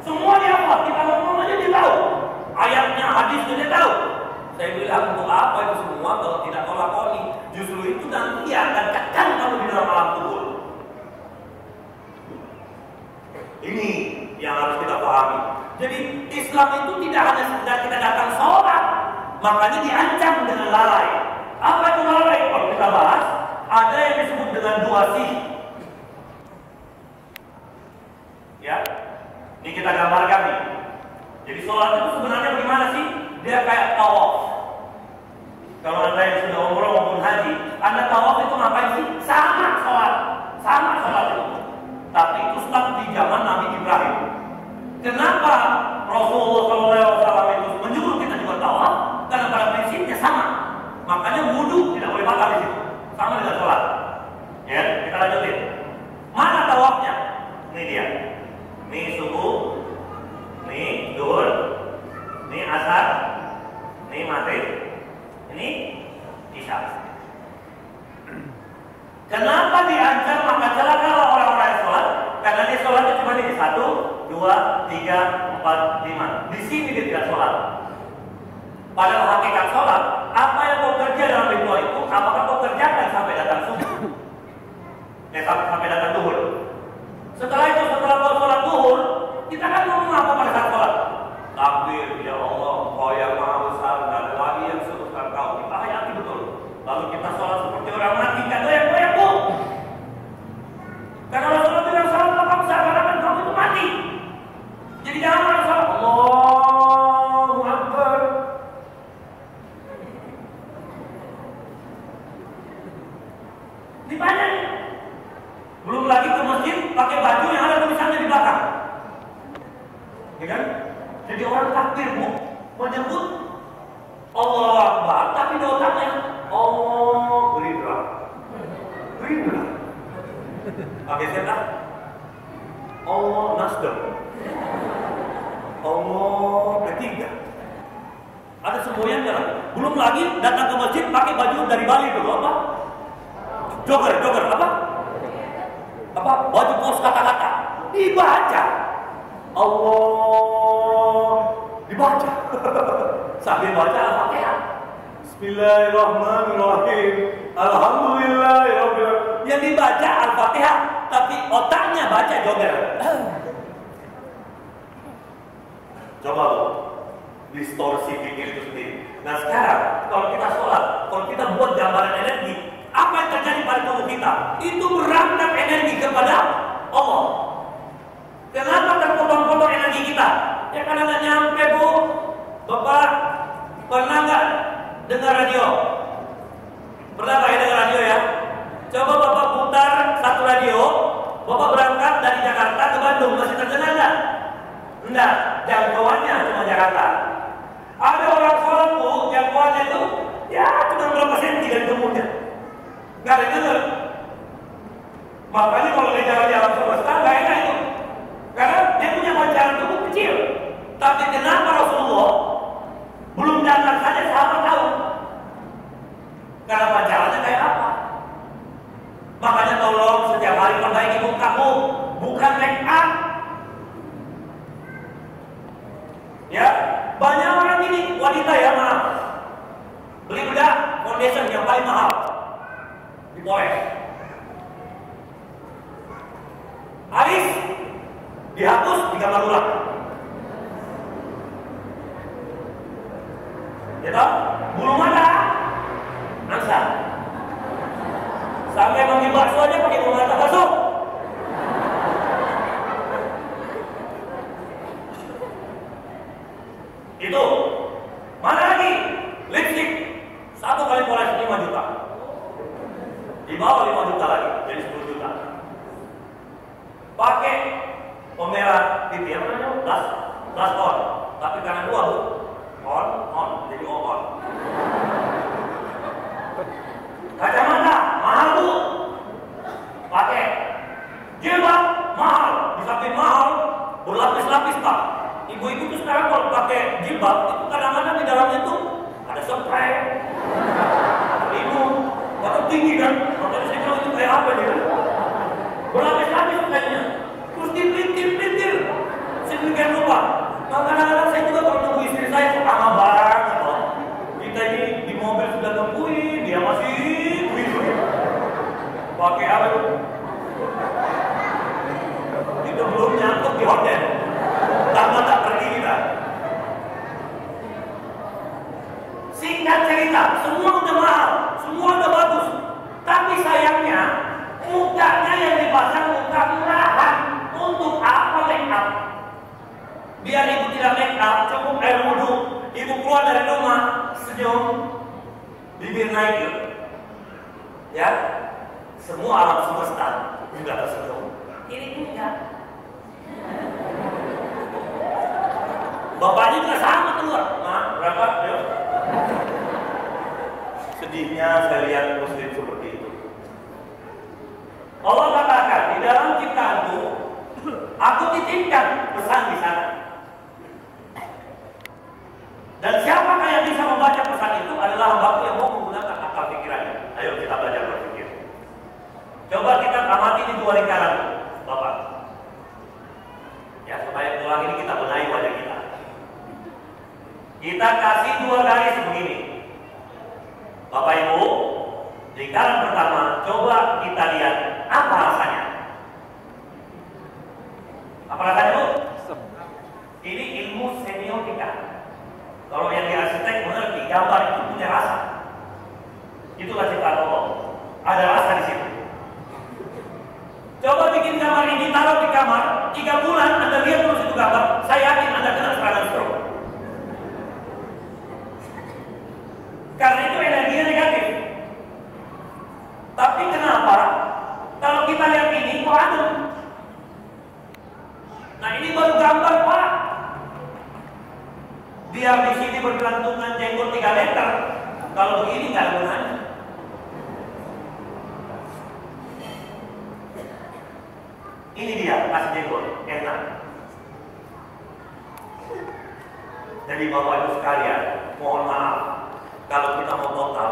semua dia hafal. Kita ngomong aja dia tahu, ayatnya, hadisnya dia tahu. Saya bilang untuk apa itu semua kalau tidak kau lakoni? Justru itu nanti akan kekal kamu di dalam alam kubur. Ini yang harus kita pahami. Jadi Islam itu tidak hanya sekedar kita datang sholat, makanya diancam dengan lalai. Apa itu lalai? Kalau kita bahas, ada yang disebut dengan 2C. Ya, ini kita gambarkan nih. Jadi sholat itu sebenarnya bagaimana sih? Dia kayak tawaf. Kalau Anda yang sudah umroh maupun haji, Anda tawaf itu ngapain sih? Sama sholat itu. Tapi itu start di zaman Nabi Ibrahim. Kenapa Rasulullah SAW itu menyuruh kita juga tawaf? Karena pada prinsipnya sama. Makanya wudhu tidak boleh batal di situ. Sama dengan sholat. Ya, kita lanjutin. Mana tawafnya? Ini dia. Ini subuh, ini duhur, ini asar, ini maghrib, ini isya. Kenapa diancam maka celakalah orang-orang yang sholat? Karena dia sholatnya cuma ini 1, 2, 3, 4, 5. Di sini dia tidak sholat. Padahal hakikat sholat, apa yang kau kerja dalam ritual itu, apakah kau kerjakan sampai datang subuh? Sampai datang duhur. Setelah itu, setelah kau sholat duhur, kita kan ngomong apa pada saat sholat? Takbir, ya Allah, kau yang maha besar, dan lagi yang sebesar kau. Kita hayati betul. Lalu kita sholat seperti orang mati, kan goyang-goyang bu. Karena Rasulullah bilang sholat kamu seakan-akan kamu itu mati. Jadi jangan malah sholat Allahu Akbar. Ini banyak. Belum lagi ke masjid pakai baju yang ada tulisannya di belakang. Ya kan? Jadi orang takbir menyebut Allah Akbar, tapi di otaknya Allah Gerindra. Pakai siapa? Allah Nasdem. Allah P3. Ada semboyan jalan. Belum lagi datang ke masjid pakai baju dari Bali dulu apa? Jogger apa? Baju pos kata-kata dibaca. Allah dibaca. Sambil baca Al-Fatihah. Bismillahirrahmanirrahim. Alhamdulillahirabbil alamin. Yang dibaca Al-Fatihah, tapi otaknya baca Jogger. Coba lo, distorsi pikir itu sendiri. Nah sekarang, kalau kita sholat, kalau kita buat gambaran energi, apa yang terjadi pada tubuh kita? Itu berangkat energi kepada Allah. Kenapa terpotong-potong energi kita? Ya karena nggak nyampe bu. Bapak pernah nggak dengar radio? Pernah nggak ya dengar radio ya? Coba Bapak putar satu radio, Bapak berangkat dari Jakarta ke Bandung, masih terdengar nggak? Enggak, jangkauannya cuma Jakarta. Ada orang sholat bu, jangkauannya itu ya cuma berapa senti dari tubuhnya. Nggak ada dengar. Makanya kalau di jalan-jalan semesta nggak enak itu. Karena dia punya pancaran tubuh kecil. Tapi kenapa Rasulullah belum datang saja sahabat tahu? Karena pancarannya kayak apa? Makanya tolong setiap hari perbaiki mukamu, bukan make up. Ya, banyak orang ini wanita ya maaf. Beli bedak foundation yang paling mahal, dipoles. Habis dihapus, digambar ulang. Ya toh? Bulu mata angsa. Sampai manggil bakso aja pakai bulu mata bakso. Itu. Mana lagi? Lipstick. Satu kali poles 5 juta. Di bawah 5 juta lagi, jadi 10 juta. Pakai pemerah pipi, apa namanya? Blush on. Tapi karena dua bu, on, jadi on. Kacamata mahal bu, pakai jilbab mahal, di samping mahal berlapis-lapis pak. Ibu-ibu tuh sekarang kalau pakai jilbab itu kadang-kadang di dalamnya tuh ada spray, ibu, atau tinggi kan? Makanya saya bilang itu kayak apa dia? Berlapis-lapis kayaknya, terus dipelintir-pelintir, sedemikian rupa. Nah, kadang-kadang saya juga kalau nunggu istri saya kok lama banget loh. Kita ini di mobil sudah nungguin, dia masih pakai apa itu? Itu belum nyangkut di hotel, karena tak pergi kita. Singkat cerita, semua udah mahal, semua udah bagus, tapi sayangnya mukanya yang dipasang muka murahan. Untuk apa make up? Biar ibu tidak make up, keluar dari rumah senyum, bibir naik, ya, semua alam semesta juga tersenyum. Ini enggak. Bapaknya juga sama keluar, berapa? Ayo. Sedihnya saya lihat muslim seperti itu. Allah katakan di dalam ciptaanku, aku titipkan pesan di sana. Dan siapakah yang bisa membaca pesan itu adalah hambaku yang mau menggunakan akal pikirannya. Ayo kita belajar berpikir. Coba kita amati di dua lingkaran, Bapak. Ya, supaya pulang ini kita benahi wajah kita. Kita kasih dua garis begini. Bapak Ibu, lingkaran pertama, coba kita lihat apa rasanya. Apa rasanya, Bu? Ini ilmu semiotika. Kalau yang di arsitek mengerti, gambar itu punya rasa. Itulah ciptaan Allah. Ada rasa di situ. Coba bikin gambar ini, taruh di kamar, 3 bulan Anda lihat terus itu gambar, saya yakin Anda kena serangan stroke. Karena itu energinya negatif. Tapi kenapa? Kalau kita lihat ini, kok adem? Nah ini baru gambar, Pak. Biar di sini bergelantungan jenggot 3 meter. Kalau begini nggak ada gunanya. Ini dia kasih jenggot, enak. Jadi Bapak Ibu sekalian, mohon maaf kalau kita mau total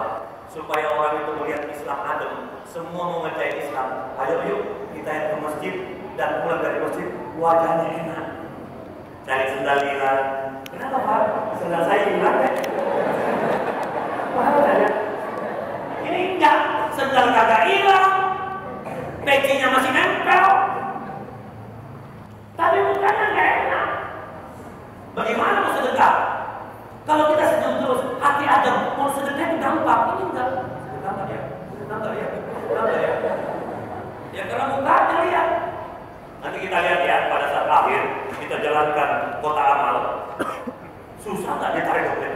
supaya orang itu melihat Islam adem, semua mau ngerjain Islam. Ayo yuk kita yang ke masjid dan pulang dari masjid wajahnya enak. Cari sendal hilang. Kenapa Pak? Sendal saya hilang ya? Mahal ya? Ini enggak, sendal kagak hilang, pecinya masih nempel, tapi mukanya nggak enak. Bagaimana mau sedekah? Kalau kita senyum terus, hati adem, mau sedekah itu gampang. Ini enggak, sedekah enggak ya? Sedekah enggak ya? Sedekah enggak ya? Ya karena mukanya lihat. Nanti kita lihat ya, pada saat akhir kita jalankan kota amal. Susah nggak ditarik dompet?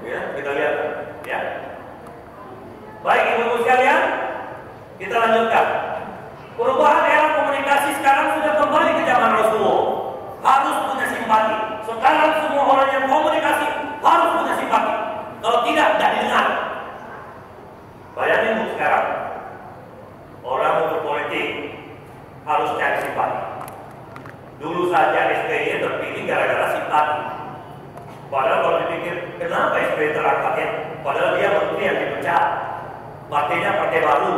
Ya, kita lihat, ya. Baik ibu-ibu sekalian, kita lanjutkan. Perubahan era komunikasi sekarang sudah kembali ke zaman Rasulullah. Harus punya simpati. Sekarang semua orang yang komunikasi harus punya simpati. Kalau tidak didengar. Bayangin bu sekarang, orang mau berpolitik harus cari simpati. Dulu saja SBY terpilih gara-gara simpati. Padahal kalau dipikir, kenapa SBY terangkat ya? Padahal dia menteri yang dipecat. Partainya partai baru.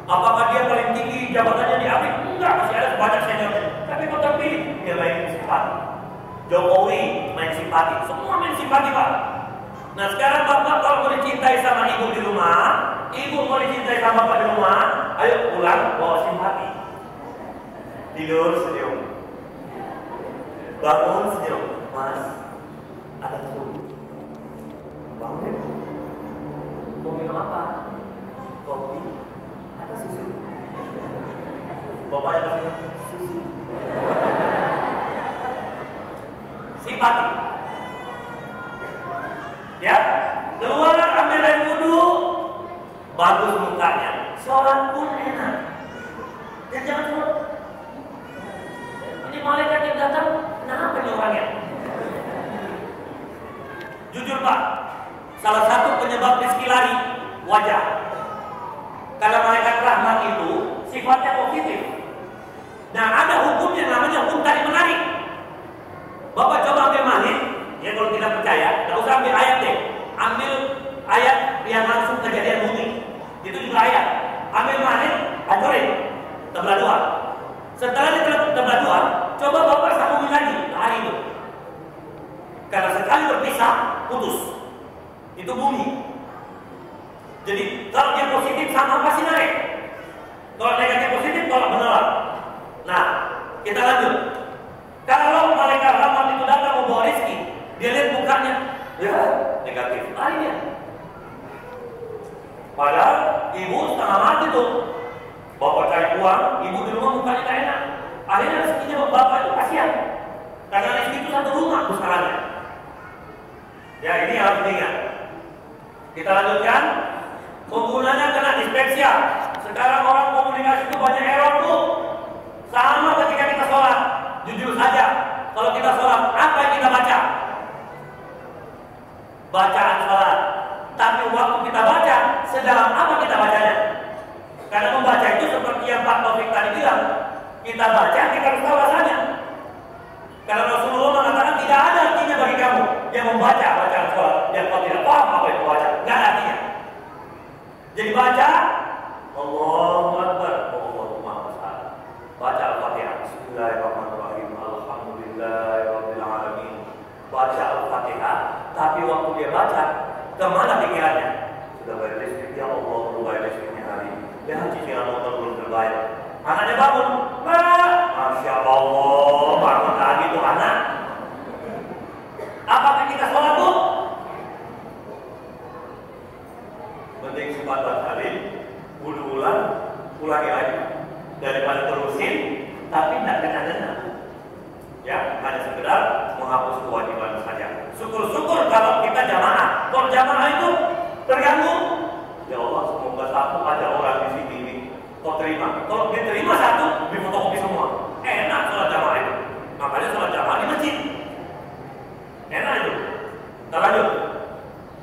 Apakah dia paling tinggi jabatannya diambil? Enggak, masih ada banyak seniornya. Tapi kok terpilih? Dia main simpati. Jokowi main simpati. Semua main simpati Pak. Nah sekarang Bapak kalau mau dicintai sama ibu di rumah, ibu mau dicintai sama Bapak di rumah, ayo pulang bawa simpati. Tidur senyum, bangun senyum, Mas ada susu, bangun mau minum apa? Kopi, ada susu. Bapaknya kasih susu. Simpati. Ya, keluar ambil air wudhu, bagus mukanya, sholat pun enak. Dan jangan cuma ini malaikat yang datang, kenapa nih orangnya? Jujur Pak, salah satu penyebab rezeki lari wajah. Karena malaikat rahmat itu sifatnya positif. Nah ada hukum yang namanya hukum tarik menarik. Bapak coba ambil magnet, ya kalau tidak percaya, nggak usah ambil ayat deh. Ambil ayat yang langsung kejadian bumi. Itu juga ayat. Ambil magnet, hancurin, tebelah 2. Setelah tebelah 2, coba Bapak sambungin lagi hari itu. Karena sekali berpisah, putus. Itu bumi. Jadi kalau dia positif sama pasti naik. Kalau negatif positif, tolak menolak. Nah, kita lanjut. Kalau malaikat rahmat itu datang membawa rezeki, dia lihat mukanya, ya negatif. Akhirnya, padahal ibu setengah mati tuh. Bapak cari uang, ibu di rumah mukanya tak enak. Akhirnya rezekinya bapak itu kasihan. Karena rezeki itu satu rumah besarannya. Ya, ini harus diingat. Kita lanjutkan. Penggunanya kena dispepsia. Sekarang orang komunikasi itu banyak error tuh. Sama ketika kita sholat. Jujur saja, kalau kita sholat, apa yang kita baca? Bacaan sholat. Tapi waktu kita baca, sedalam apa kita bacanya? Karena membaca itu seperti yang Pak Taufik tadi bilang, kita baca, kita harus tahu rasanya. Karena Rasulullah mengatakan tidak ada artinya bagi kamu yang membaca bacaan sholat yang kau tidak paham apa yang kau baca, nggak ada artinya. Jadi baca, Allahu Akbar, Allahumma salli. Baca Al-Fatihah, Bismillahirrahmanirrahim, Alhamdulillahirabbil alamin. Baca Al-Fatihah, tapi waktu dia baca, kemana pikirannya? Sudah bayar listrik, ya Allah, belum bayar listriknya hari. Ya haji dengan motor belum terbayar. Anaknya bangun, Masya Allah, bangun lagi tuh anak. Apakah kita sholat tuh? Penting sempat kali, wudhu ulangi lagi. Daripada terusin, tapi tidak kena-kena. Ya, hanya sekedar menghapus kewajiban saja. Syukur-syukur kalau kita jamaah. Kalau jamaah itu terganggu, ya Allah, semoga satu ada orang di sini ini kau terima. Kalau dia terima satu, difotokopi semua. Enak sholat jamaah itu. Makanya sholat jamaah di masjid. Enak itu. Kita lanjut.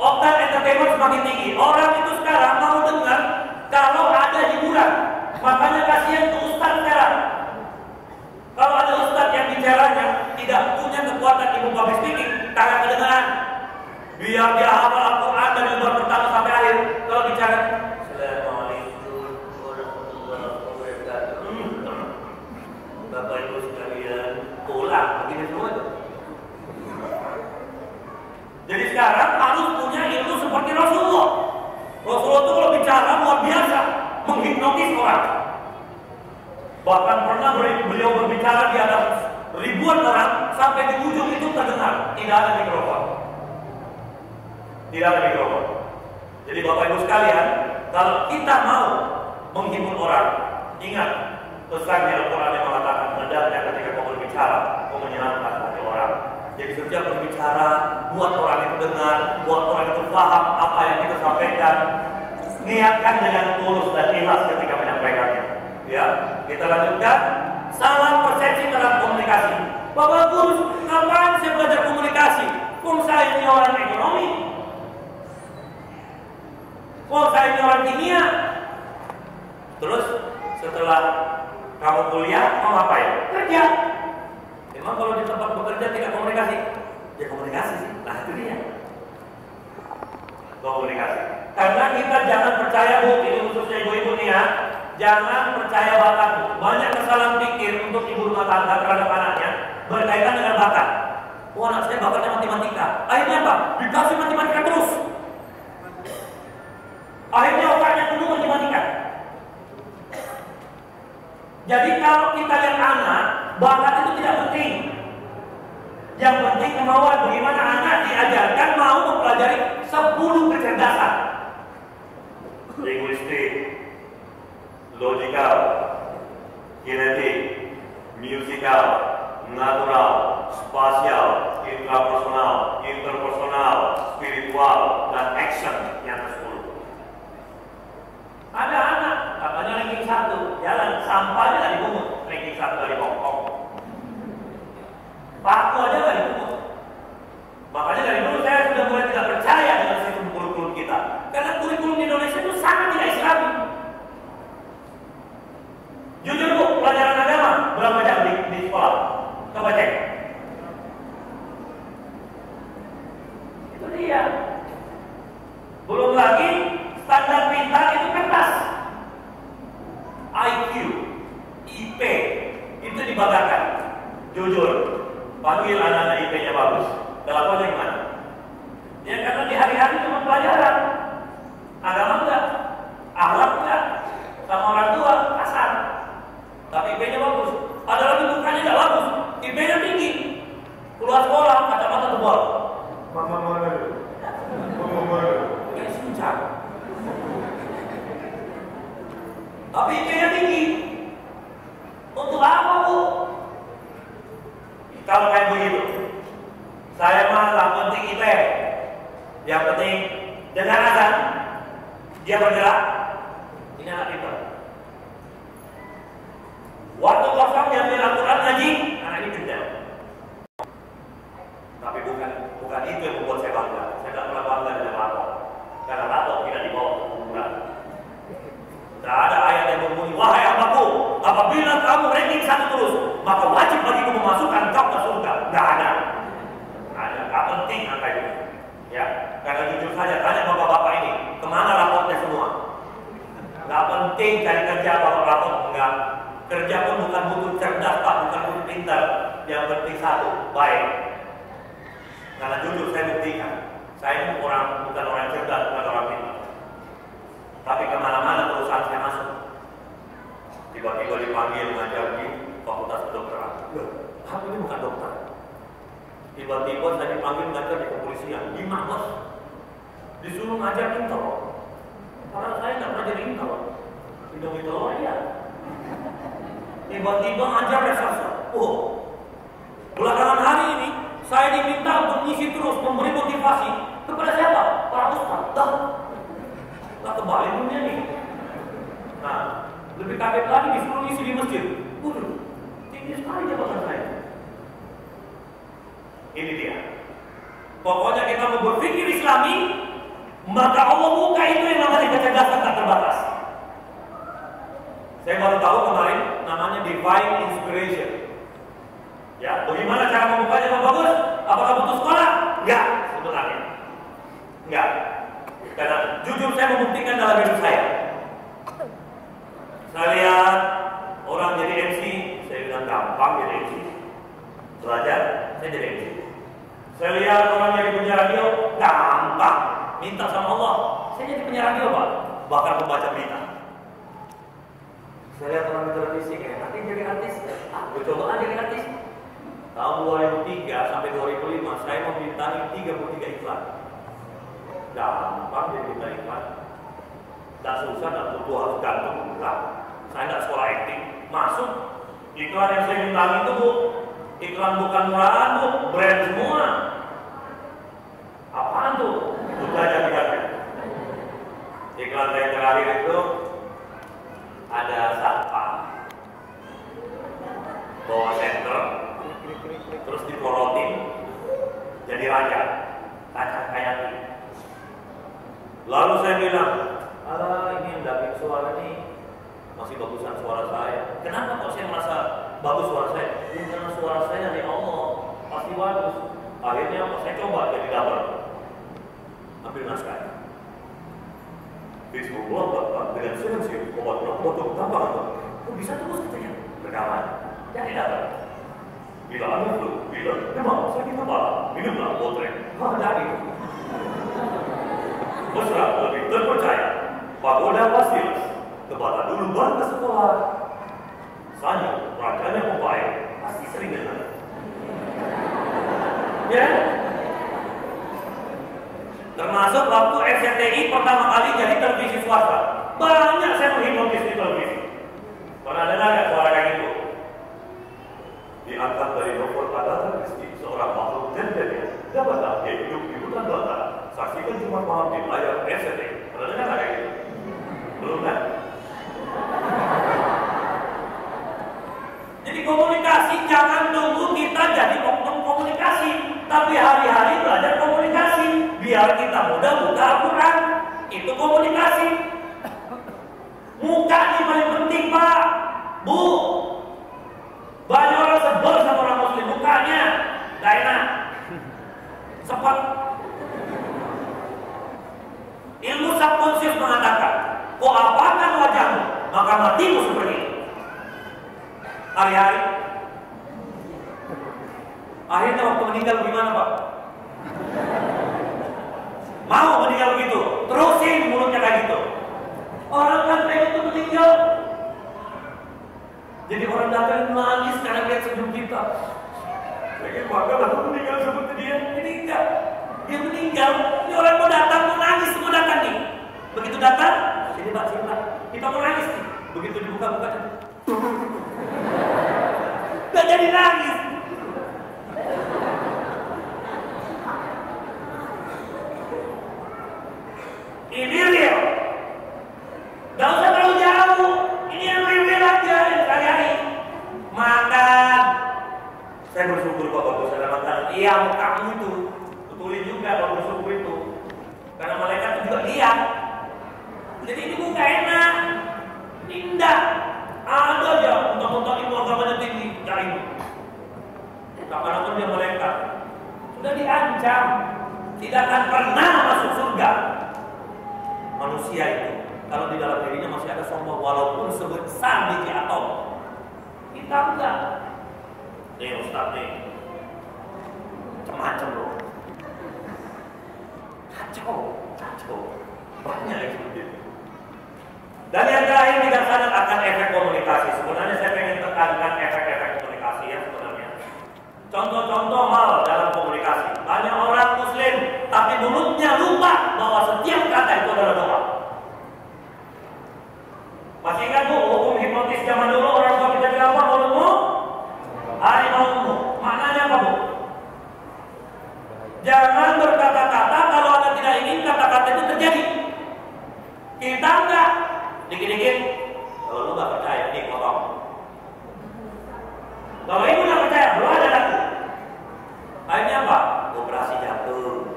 Oktan entertainment semakin tinggi. Orang itu sekarang mau dengar kalau ada hiburan. Makanya kasihan ke ustaz sekarang. Kalau ada ustaz yang bicaranya tidak punya kekuatan ilmu public speaking, tangan kedengaran. Biar dia hafal Al-Quran dari lembar pertama sampai akhir. Kalau bicara, Assalamualaikum warahmatullahi wabarakatuh. Bapak Ibu sekalian, ulang begini semua itu. Jadi sekarang harus punya ilmu seperti Rasulullah. Rasulullah itu kalau bicara luar biasa, menghipnotis orang. Bahkan pernah beliau berbicara di atas ribuan orang sampai di ujung itu terdengar, tidak ada mikrofon. Tidak ada mikrofon. Jadi Bapak Ibu sekalian, kalau kita mau menghibur orang, ingat pesannya Al-Quran yang mengatakan hendaknya ketika kau berbicara, kau menyenangkan hati orang. Jadi setiap berbicara, buat orang itu dengar, buat orang itu paham apa yang kita sampaikan. Niatkan dengan tulus dan ikhlas ketika menyampaikannya. Ya, kita lanjutkan. Salah persepsi dalam komunikasi. Bapak Guru, kapan saya belajar komunikasi? Kok saya ini orang ekonomi? Kok saya ini orang kimia? Terus setelah kamu kuliah, mau ngapain? Kerja. Memang kalau di tempat bekerja tidak komunikasi? Ya komunikasi sih. Nah itu dia. Komunikasi. Karena kita jangan percaya, Bu, ini khususnya ibu-ibu nih ya. Jangan percaya bakat. Banyak kesalahan pikir untuk ibu rumah tangga terhadap anaknya berkaitan dengan bakat. Oh, anak saya bakatnya matematika. Akhirnya apa? Dikasih matematika terus. Akhirnya otaknya penuh matematika. Jadi kalau kita lihat anak, bakat itu tidak penting. Yang penting kemauan. Bagaimana anak diajarkan mau mempelajari 10 kecerdasan. Linguistik, logikal, kinetik, musikal, natural, spasial, intrapersonal, interpersonal, spiritual, dan action yang ke-10. Ada anak, katanya ranking 1, jalan sampahnya nggak dipungut, ranking 1 dari Hongkong. Paku aja nggak dipungut. Makanya dari dulu saya sudah mulai tidak percaya dengan sistem kurikulum kita, karena kurikulum di Indonesia itu sangat tidak Islami. Jujur Bu, pelajaran agama berapa jam di sekolah? Coba cek. Itu dia. Belum lagi standar pintar itu kertas. IQ, IP, itu dibanggakan. Jujur, panggil anak-anak IP-nya bagus. Kelakuannya gimana? Ya karena di hari-hari cuma pelajaran. Agama enggak, akhlak enggak, sama orang tua kasar. Tapi IP-nya bagus. Ada lagi bukannya enggak bagus, IP-nya tinggi. Keluar sekolah, kacamata tebal. Mama mana? Kayak suncak. Tapi IP-nya tinggi. Untuk apa, Bu? Kalau kayak begitu, saya mah tak penting IP. Yang penting dengan azan dia bergerak. Ini anak pintar. Waktu kosong dia ambil Al-Quran ngaji, anak ini gendam. Tapi bukan itu yang membuat saya bangga. Saya tidak pernah bangga dengan rapor. Karena rapor tidak dibawa ke kuburan. Tidak ada ayat yang berbunyi, wahai hambaku, apabila kamu ranking 1 terus, maka wajib bagiku memasukkan kau ke surga. Tidak ada. Tidak penting angka itu. Ya, karena jujur saja tanya bapak-bapak ini, kemana rapornya semua? Tidak penting cari kerja kalau rapor enggak. Kerja pun bukan butuh cerdas pak, bukan butuh pintar. Yang penting satu, baik. Karena jujur saya buktikan, saya ini bukan orang cerdas, bukan orang pintar. Tapi kemana-mana perusahaan saya masuk, tiba-tiba dipanggil mengajar di fakultas kedokteran. Aku ini bukan dokter. Tiba-tiba saya dipanggil mengajar di kepolisian, di Mabes, disuruh ngajar intel. Karena saya nggak pernah jadi intel. Intel ya. Tiba-tiba ngajar reserse. Belakangan hari ini saya diminta untuk mengisi terus, memberi motivasi kepada siapa? Para ustaz. Nah, kembali dunia nih. Nah, lebih kaget lagi disuruh ngisi di masjid. Tinggi sekali jabatan saya. Ini dia. Pokoknya kita mau berpikir Islami, maka Allah buka itu yang namanya kecerdasan tak terbatas. Saya baru tahu kemarin namanya divine inspiration. Ya, bagaimana cara membukanya yang bagus? Apakah butuh sekolah? Enggak, sebenarnya. Enggak. Karena jujur saya membuktikan dalam hidup saya. Saya lihat orang jadi MC, saya bilang gampang jadi MC. Belajar, saya jadi MC. Saya lihat orang jadi penyiar radio, gampang. Minta sama Allah, saya jadi penyiar radio pak, bahkan pembaca berita. Saya lihat orang di televisi kayak nanti jadi artis, gue coba jadi artis. Tahun 2003 sampai 2005 saya membintangi 33 iklan. Gampang jadi bintang iklan. Tidak susah, tidak butuh harus gantung enggak. Saya tidak sekolah acting, masuk iklan yang saya bintangi itu bu, iklan bukan murahan bu, brand semua. Apaan tuh? Sudah jadi. Iklan saya terakhir itu ada satpam bawa senter, terus diporotin jadi raja, kayak ini. Lalu saya bilang, ini yang dapet suara nih masih bagusan suara saya. Kenapa kok saya merasa bagus suara saya? Karena suara saya dari Allah pasti bagus. Akhirnya saya coba jadi double, ambil naskah. Bismillah bapak dengan sensitif obat potong tambah kok bisa terus katanya rekaman jadi dapat. Bila ada flu, bila demam sakit kepala, minumlah Votrek. Jadi mesra lebih terpercaya. Pagoda Basilis kepada dulu baru ke sekolah. Sanyo rajanya pepaya pasti sering dengar. Ya. Termasuk waktu RCTI pertama kali jadi televisi swasta. Banyak saya menghipnotis di televisi. Pernah dengar nggak suara kayak gitu? Diangkat dari nomor Agatha Christie, seorang makhluk jendela. Dapatkah dia hidup di hutan belantara? Saksikan Jumat malam di layar RCTI. Pernah dengar nggak kayak gitu? Belum kan? Jadi komunikasi jangan tunggu kita jadi oknum komunikasi, tapi hari-hari belajar komunikasi. Biar kita mudah buka Al-Quran, itu komunikasi. Muka ini paling penting pak, bu. Banyak orang sebel sama orang muslim, mukanya gak enak, sepet. Ilmu subkonsius mengatakan, kau apakan wajahmu, maka matimu seperti itu. Hari-hari. Akhirnya waktu meninggal gimana pak? Mau meninggal begitu, terusin mulutnya kayak gitu. Orang kan pengen itu meninggal. Jadi orang datang nangis karena lihat senyum kita. Pengen banget aku meninggal seperti dia. Ini enggak, dia meninggal. Ini orang mau datang, mau nangis, semua datang nih. Begitu datang, sini pak, kita mau nangis nih. Begitu dibuka-buka, gak jadi nangis. meriam kamu itu, betulin juga kalau bersuku itu. Karena malaikat itu juga lihat. Jadi ini bukan enak, indah. Ada aja untuk ilmu agamanya tinggi, cari. Kapanapun dia malaikat, sudah diancam, tidak akan pernah masuk surga. Manusia itu, kalau di dalam dirinya masih ada sombong, walaupun sebesar biji atom. Kita enggak. Nih Ustaz nih, macam-macam loh. Kacau. Banyak yang seperti itu. Dan yang terakhir bijaksana akan efek komunikasi. Sebenarnya saya pengen tekankan efek-efek komunikasi ya sebenarnya. Contoh-contoh hal dalam komunikasi. Banyak orang Muslim, tapi mulutnya lupa bahwa setiap kata itu adalah doa. Masih ingat bu, hukum hipnotis zaman dulu orang tua kita bilang apa? Mulutmu, harimaumu. Maknanya apa bu? Jangan berkata-kata kalau Anda tidak ingin kata-kata itu terjadi. Kita enggak. Dikit-dikit, kalau lu gak percaya, nih potong. Kalau ibu gak percaya, belum ada lagi. Akhirnya apa? Operasi jantung.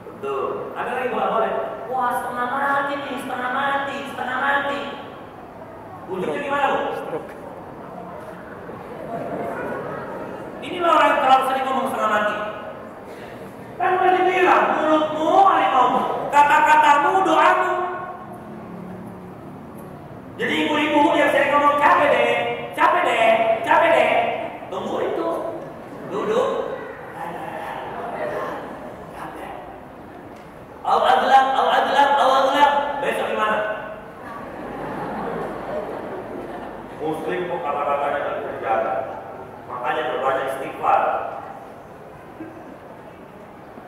Betul. Ada lagi boleh. Wah setengah mati nih, setengah mati. Ujungnya gimana bu? Inilah orang yang terlalu sering ngomong setengah mati. Kan udah dibilang, mulutmu harimaumu, kata-katamu doamu. Jadi ibu-ibu yang sering ngomong capek deh. Tunggu itu, duduk. Capek. Al-adlam. Besok gimana? Muslim kok kata-katanya tidak terjaga. Makanya berbanyak istighfar.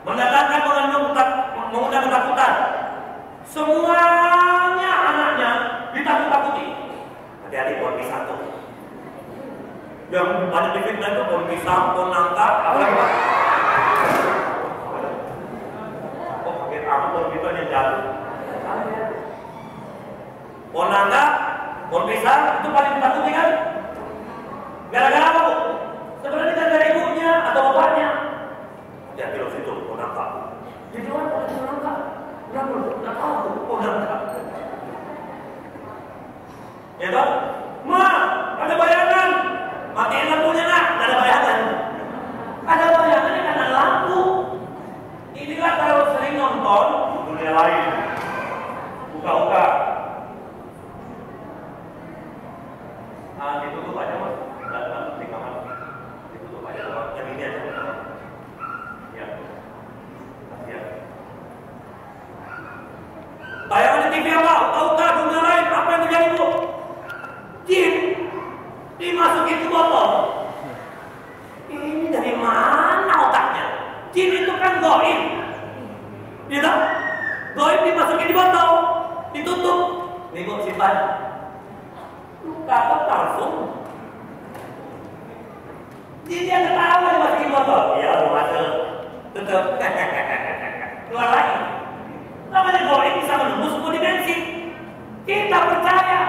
Mendatangkan mengundang ketakutan. Semuanya anaknya ditakut-takuti. Hati-hati pohon pisang tuh. Yang banyak difitnah itu pohon pisang, pohon nangka, apa lagi pak? Oh kaget amat pohon pisang yang jatuh. Pohon nangka, pohon pisang itu paling ditakuti kan? Gara-gara apa bu? Sebenarnya gara-gara ibunya atau bapaknya. Hati-hati loh situ, pohon nangka. Jadi orang pohon nangka. Nggak tahu, pohon nangka. Ya toh? Ma, ada bayangan. Matiin lampunya nak, nggak ada bayangan. Ada bayangannya karena lampu. Inilah kalau sering nonton dunia lain. Buka-buka. Ditutup aja mas. Nggak di kamar. Ditutup aja. Yang ini aja. Ya. Ya. Tayangan di TV apa? Tahukah dunia lain apa yang terjadi bu? Jin dimasukin ke botol. Ini dari mana otaknya? Jin itu kan goib, gitu? Goib dimasukin di botol, ditutup, nih bu simpan. Kata parfum. Jin dia ketawa dimasukin botol. Iya, lu masuk, tutup. Keluar lagi. Namanya goib bisa menembus semua dimensi. Kita percaya.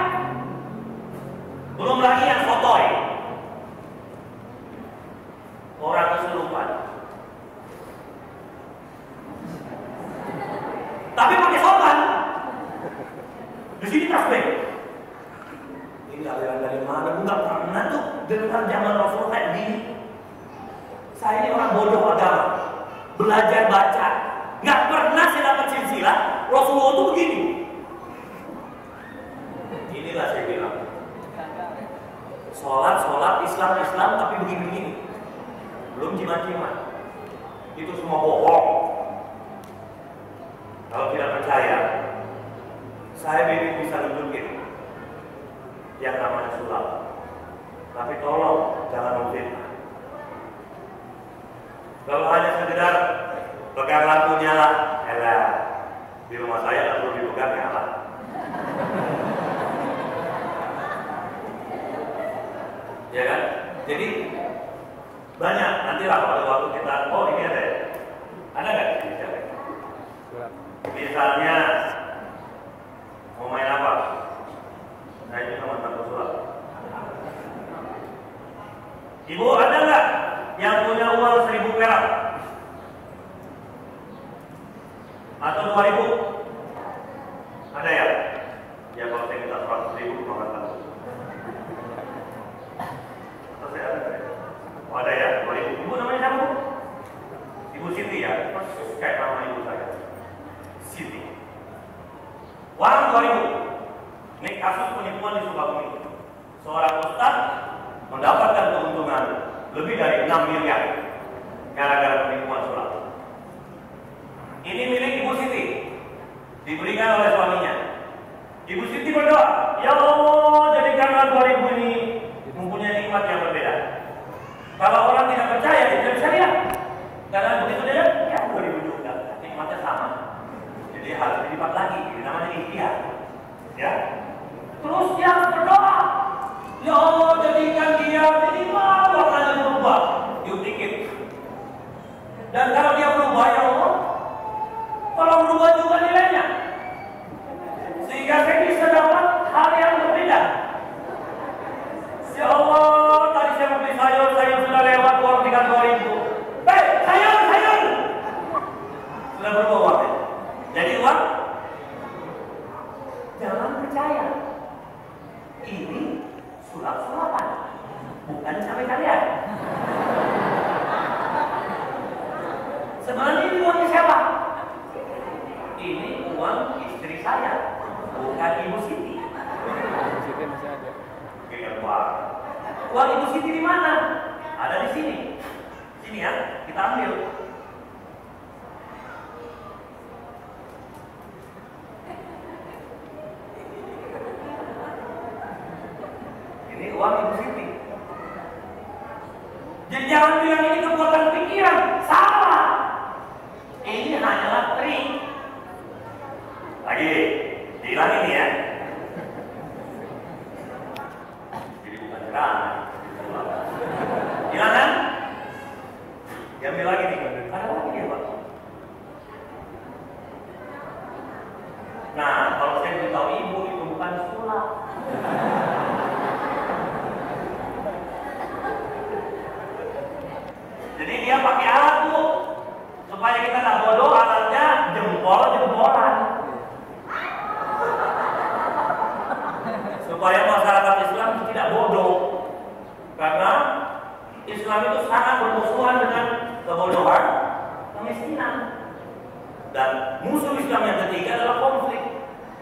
Belum lagi yang sotoy. Orang kesurupan. Tapi pakai sorban. Di sini tasbih. Ini aliran dari mana? Enggak pernah tuh dengar zaman Rasul kayak gini. Saya ini orang bodoh agama. Belajar baca. Enggak pernah saya dapat silsilah Rasulullah itu begini. Inilah saya bilang. Sholat, Islam, tapi begini-begini. Belum jimat-jimat. Itu semua bohong. Kalau tidak percaya, saya bisa tunjukin yang namanya sulap. Tapi tolong jangan memfitnah. Kalau hanya sekedar pegang lampunya lah, elah. Di rumah saya nggak perlu dipegang ya lah. Ya kan? Jadi banyak nantilah pada waktu kita ini ada nggak di sini? Misalnya mau main apa? Nah ini sama mantan pesulap. Ibu ada nggak yang punya kasus penipuan di Sukabumi. Seorang ustaz mendapatkan keuntungan lebih dari 6 miliar gara-gara penipuan sulap. Ini milik Ibu Siti, diberikan oleh suaminya. Ibu Siti berdoa, ya Allah, jadikanlah 2000 ini mempunyai nikmat yang berbeda. Kalau orang tidak percaya, dia tidak bisa lihat. Karena begitu dia lihat, ya 2000 juga, nikmatnya sama. Jadi harus dilipat lagi, ini namanya ikhtiar. Ya. Terus dia berdoa, ya Allah, jadikan dia minimal warnanya berubah, dikit. Dan kalau dia berubah, ya Allah, kalau berubah juga nilainya, sehingga saya bisa dapat hal yang berbeda. Ya Allah, tadi saya mau beli sayur sudah lewat uang 32.000. Sayur. Sudah berubah uangnya. Jadi uang, jangan percaya. Ini sulap-sulapan, bukan sampai kalian. Sebenarnya ini uangnya siapa? Ini uang istri saya, bukan Ibu Siti. Ibu Siti masih ada. Uang Ibu Siti di mana? Ada di sini. Sini ya, kita ambil. Ini uang Ibu Siti. Jadi jangan bilang ini kekuatan pikiran, salah. Ini hanyalah trik. Lagi, hilang ini ya. Jadi bukan cerah. Hilang kan? Diambil lagi nih. Ada lagi ya Pak? Nah, kalau saya beritahu ibu itu bukan sulap. Jadi dia pakai alat Bu, supaya kita tak bodoh, alatnya jempolan. Supaya masyarakat Islam tidak bodoh. Karena Islam itu sangat bermusuhan dengan kebodohan, kemiskinan. Dan musuh Islam yang ketiga adalah konflik.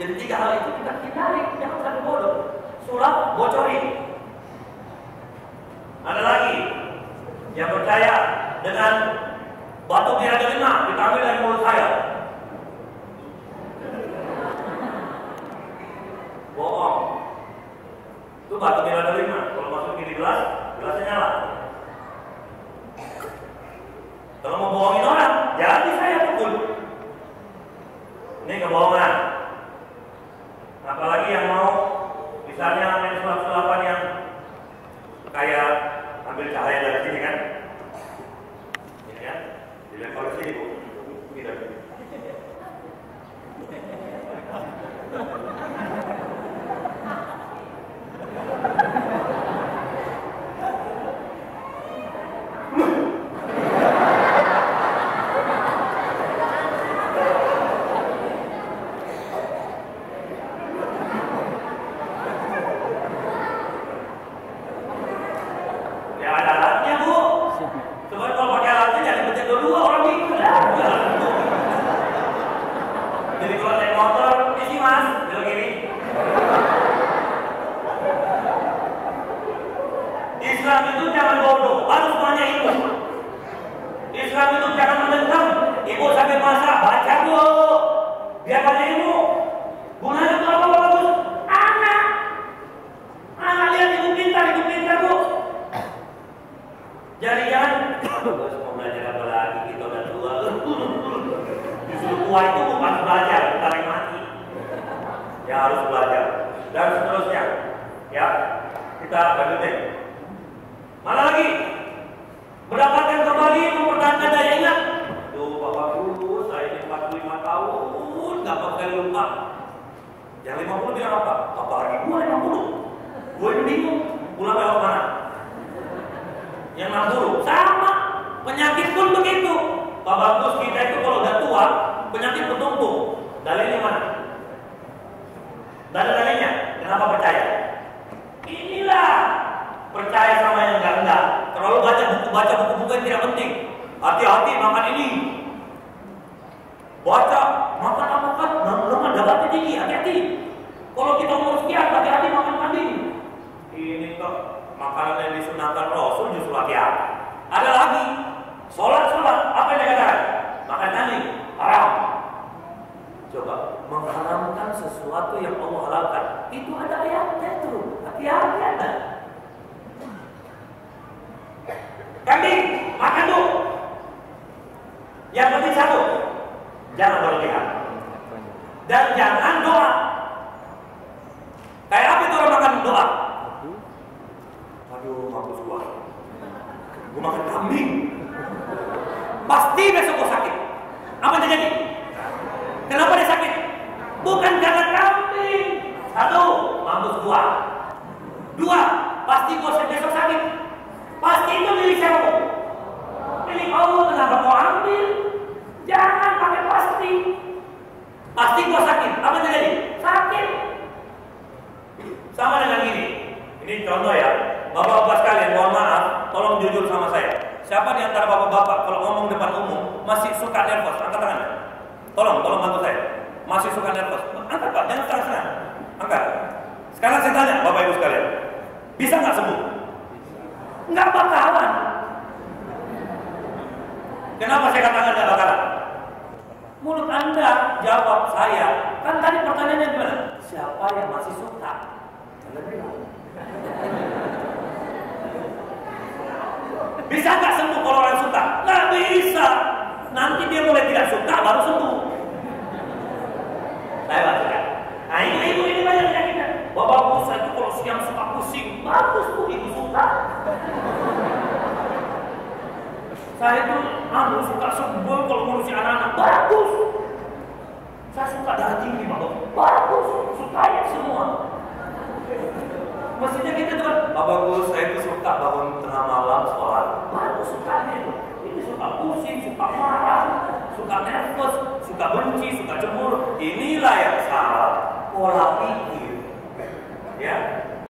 Jadi 3 hal itu kita hindari, jangan sampai bodoh. Sulap, bocorin. Ada lagi yang percaya dengan batu piramida 5 diambil dari mulut saya. Bohong. Itu batu piramida 5. Kalau masukin di gelas, gelasnya nyala. Kalau mau bohongin orang, jadi saya pukul. Ini kebohongan. Apalagi yang mau, misalnya main sulap-sulapan yang kayak ambil cahaya dari sini kan, ini ya, dilempar ke sini Bu, tidak. Islam itu jangan bodoh, harus banyak ilmu. Islam itu jangan mendendam. Ibu sambil masak, baca dulu, biar banyak ilmu. Gunanya itu apa bagus? Anak lihat ibu pintar Bu. Jadi jangan, bagus mau belajar apa lagi, kita udah tua. Justru tua itu bukan belajar, tarik mati. Ya harus belajar dan seterusnya. Ya, kita lanjutin. Mana lagi? Mendapatkan kembali, mempertahankan daya ingat. Duh, Bapak Guru, saya ini 45 tahun, gak bakal lupa. Yang 50 bilang apa? Apa hari gua 50? Gue ini bingung, pulang lewat mana? Yang 60, sama. Penyakit pun begitu. Pak Bagus, kita itu kalau udah tua, penyakit bertumpuk. Dalilnya mana? Dalilnya, kenapa percaya? Inilah percaya sama yang enggak. Terlalu baca buku-buku yang tidak penting. Hati-hati makan ini. Baca makan lemak darahnya tinggi. Hati-hati. Kalau kita umur sekian makanan yang disunahkan Rasul justru hati-hati. Ada lagi, sholat, apa yang dikatakan? Makan kambing, haram. Coba, mengharamkan sesuatu yang Allah halalkan, itu ada ayatnya tuh, hati-hati ada. Kambing, makan tuh. Yang penting satu, jangan berlebihan. Dan jangan doa. Kayak apa itu orang makan doa? Aduh, mampus gua makan kambing, pasti besok gua sakit. Apa yang terjadi? Kenapa dia sakit? Bukan karena kambing. Satu, mampus gua. Dua, pasti gua besok sakit. Pasti itu milik siapa? Milik Allah. Kenapa kau ambil? Jangan pakai pasti. Pasti gua sakit. Apa yang terjadi? Sakit. Sama dengan ini. Ini contoh ya. Bapak-bapak sekalian, mohon maaf, tolong jujur sama saya. Siapa di antara bapak-bapak kalau ngomong depan umum masih suka nervous? Angkat tangan. Tolong bantu saya. Masih suka nervous? Angkat Pak, jangan senang-senang. Angkat. Sekarang saya tanya, Bapak Ibu sekalian, bisa nggak sembuh? Nggak bakalan. Kenapa saya katakan nggak bakalan? Mulut Anda jawab saya. Kan tadi pertanyaannya gimana? Siapa yang masih suka? Jangan bilang. Bisa nggak sembuh kalau orang suka? Nggak bisa. Nanti dia mulai tidak suka baru sembuh. Saya bacakan. Nah ibu ini banyak penyakitnya. Bapak saya itu kalau siang suka pusing, bagus tuh ibu suka. Saya itu suka sebel kalau ngurusin anak-anak, bagus. Saya suka daging nih bapak, bagus. Sukanya semua. Maksudnya kita tuh kan, Bapak saya itu suka bangun tengah malam sholat. Baru sukanya itu. Ini suka pusing, suka marah, suka nervous, suka benci, suka cemburu. Inilah yang salah pola pikir. Ya.